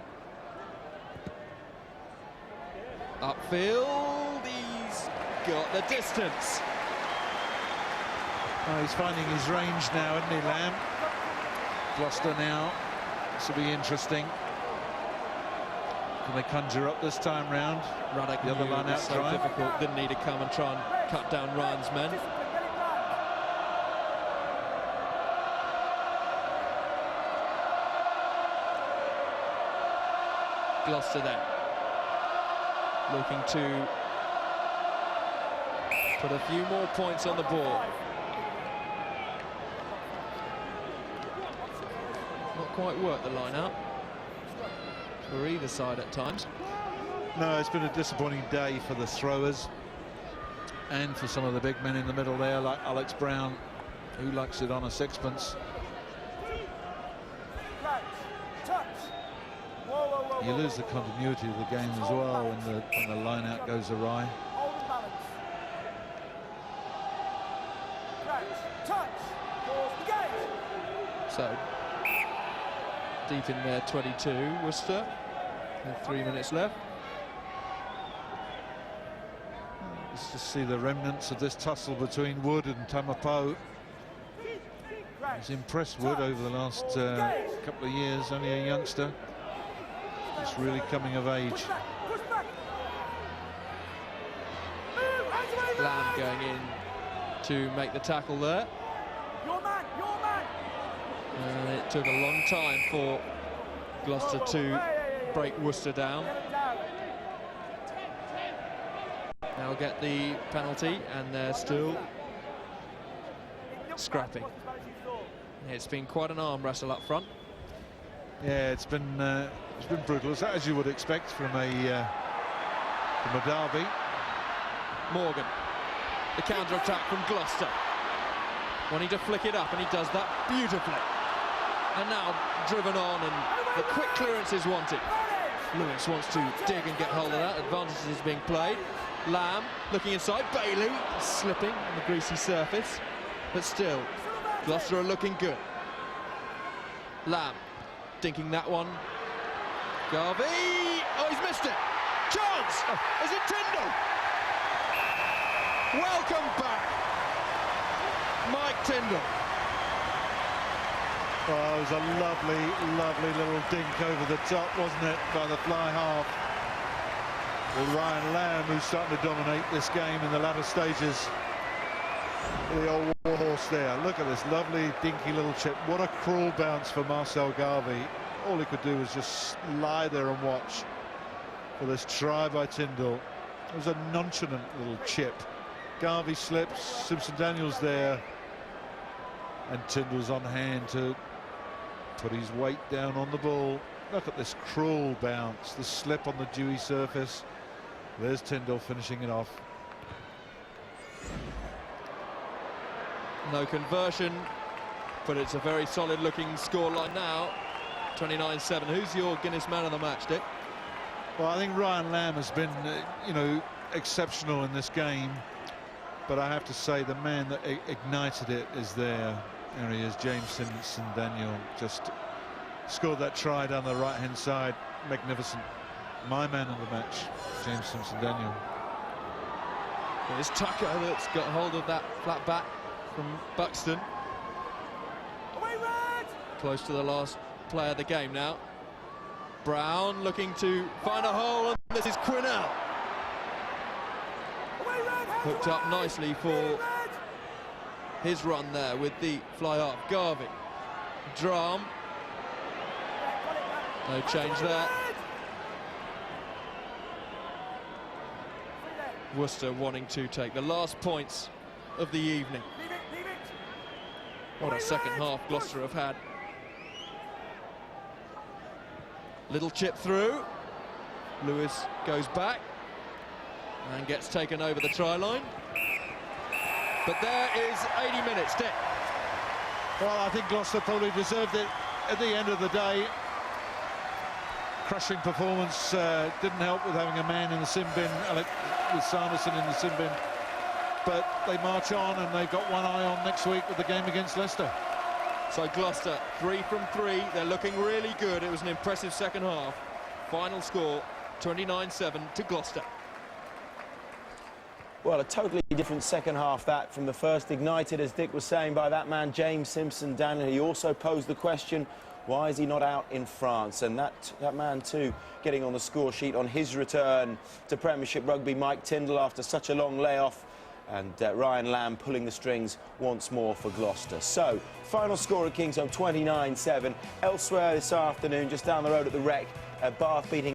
Upfield, he's got the distance. Oh, he's finding his range now, isn't he, Lamb? Gloucester now. This will be interesting. Can they conjure up this time round? Ruddock The other line out so try. difficult. Didn't need to come and try and cut down Ryan's men. Gloucester then looking to put a few more points on the board. Not quite worked the line out for either side at times. No, it's been a disappointing day for the throwers and for some of the big men in the middle there, like Alex Brown, who likes it on a sixpence. You lose the continuity of the game as well when the line out goes awry. So deep in their 22, Worcester, with 3 minutes left. Let's just see the remnants of this tussle between Wood and Tamapo. He's impressed Wood over the last couple of years, only a youngster. He's really coming of age. Lamb going in to make the tackle there. Your man, your man. And it took a long time for Gloucester to break Worcester down. Now get the penalty, and they're still scrapping. It's been quite an arm wrestle up front. Yeah, it's been brutal, as you would expect from a derby. Morgan, the counter-attack from Gloucester. Wanting to flick it up, and he does that beautifully. And now driven on, and the quick clearance is wanted. Lewis wants to dig and get hold of that. Advantage is being played. Lamb looking inside. Bailey slipping on the greasy surface. But still, Gloucester are looking good. Lamb dinking that one. Garvey. Oh, he's missed it. Chance. Is it Tyndall? Welcome back, Mike Tyndall. Oh, it was a lovely, lovely little dink over the top, wasn't it, by the fly half. With Ryan Lamb, who's starting to dominate this game in the latter stages. The old warhorse there. Look at this lovely, dinky little chip. What a cruel bounce for Marcel Garvey. All he could do was just lie there and watch for this try by Tyndall. It was a nonchalant little chip. Garvey slips, Simpson Daniels there And Tyndall's on hand to put his weight down on the ball. Look at this cruel bounce, the slip on the dewy surface. There's Tyndall finishing it off. No conversion, but it's a very solid looking scoreline now. 29-7. Who's your Guinness man of the match, Dick? Well, I think Ryan Lamb has been, you know, exceptional in this game. But I have to say the man that ignited it is there. There he is, James Simpson-Daniel, just scored that try down the right-hand side. Magnificent. My man of the match, James Simpson-Daniel. It's Tucker that's got hold of that flat back from Buxton. Away, red! Close to the last play of the game now. Brown looking to find a hole, and this is Quinnell. Away, red! Hooked up nicely for his run there with the fly up. Garvey. Drum. No change there. Worcester wanting to take the last points of the evening. What a second half Gloucester have had. Little chip through. Lewis goes back and gets taken over the try line. But there is 80 minutes, Dick. Well, I think Gloucester probably deserved it at the end of the day. Crushing performance didn't help with having a man in the sin bin, with Sanderson in the sin bin. But they march on, and they've got one eye on next week with the game against Leicester. So Gloucester 3 from 3. They're looking really good. It was an impressive second half. Final score 29-7 to Gloucester. Well, a totally different second half that from the first, ignited, as Dick was saying, by that man James Simpson-Daniel. He also posed the question, why is he not out in France? And that man too getting on the score sheet on his return to Premiership Rugby, Mike Tyndall, after such a long layoff, and Ryan Lamb pulling the strings once more for Gloucester. So final score at Kingsholm 29-7. Elsewhere this afternoon, just down the road at the Rec, Bath beating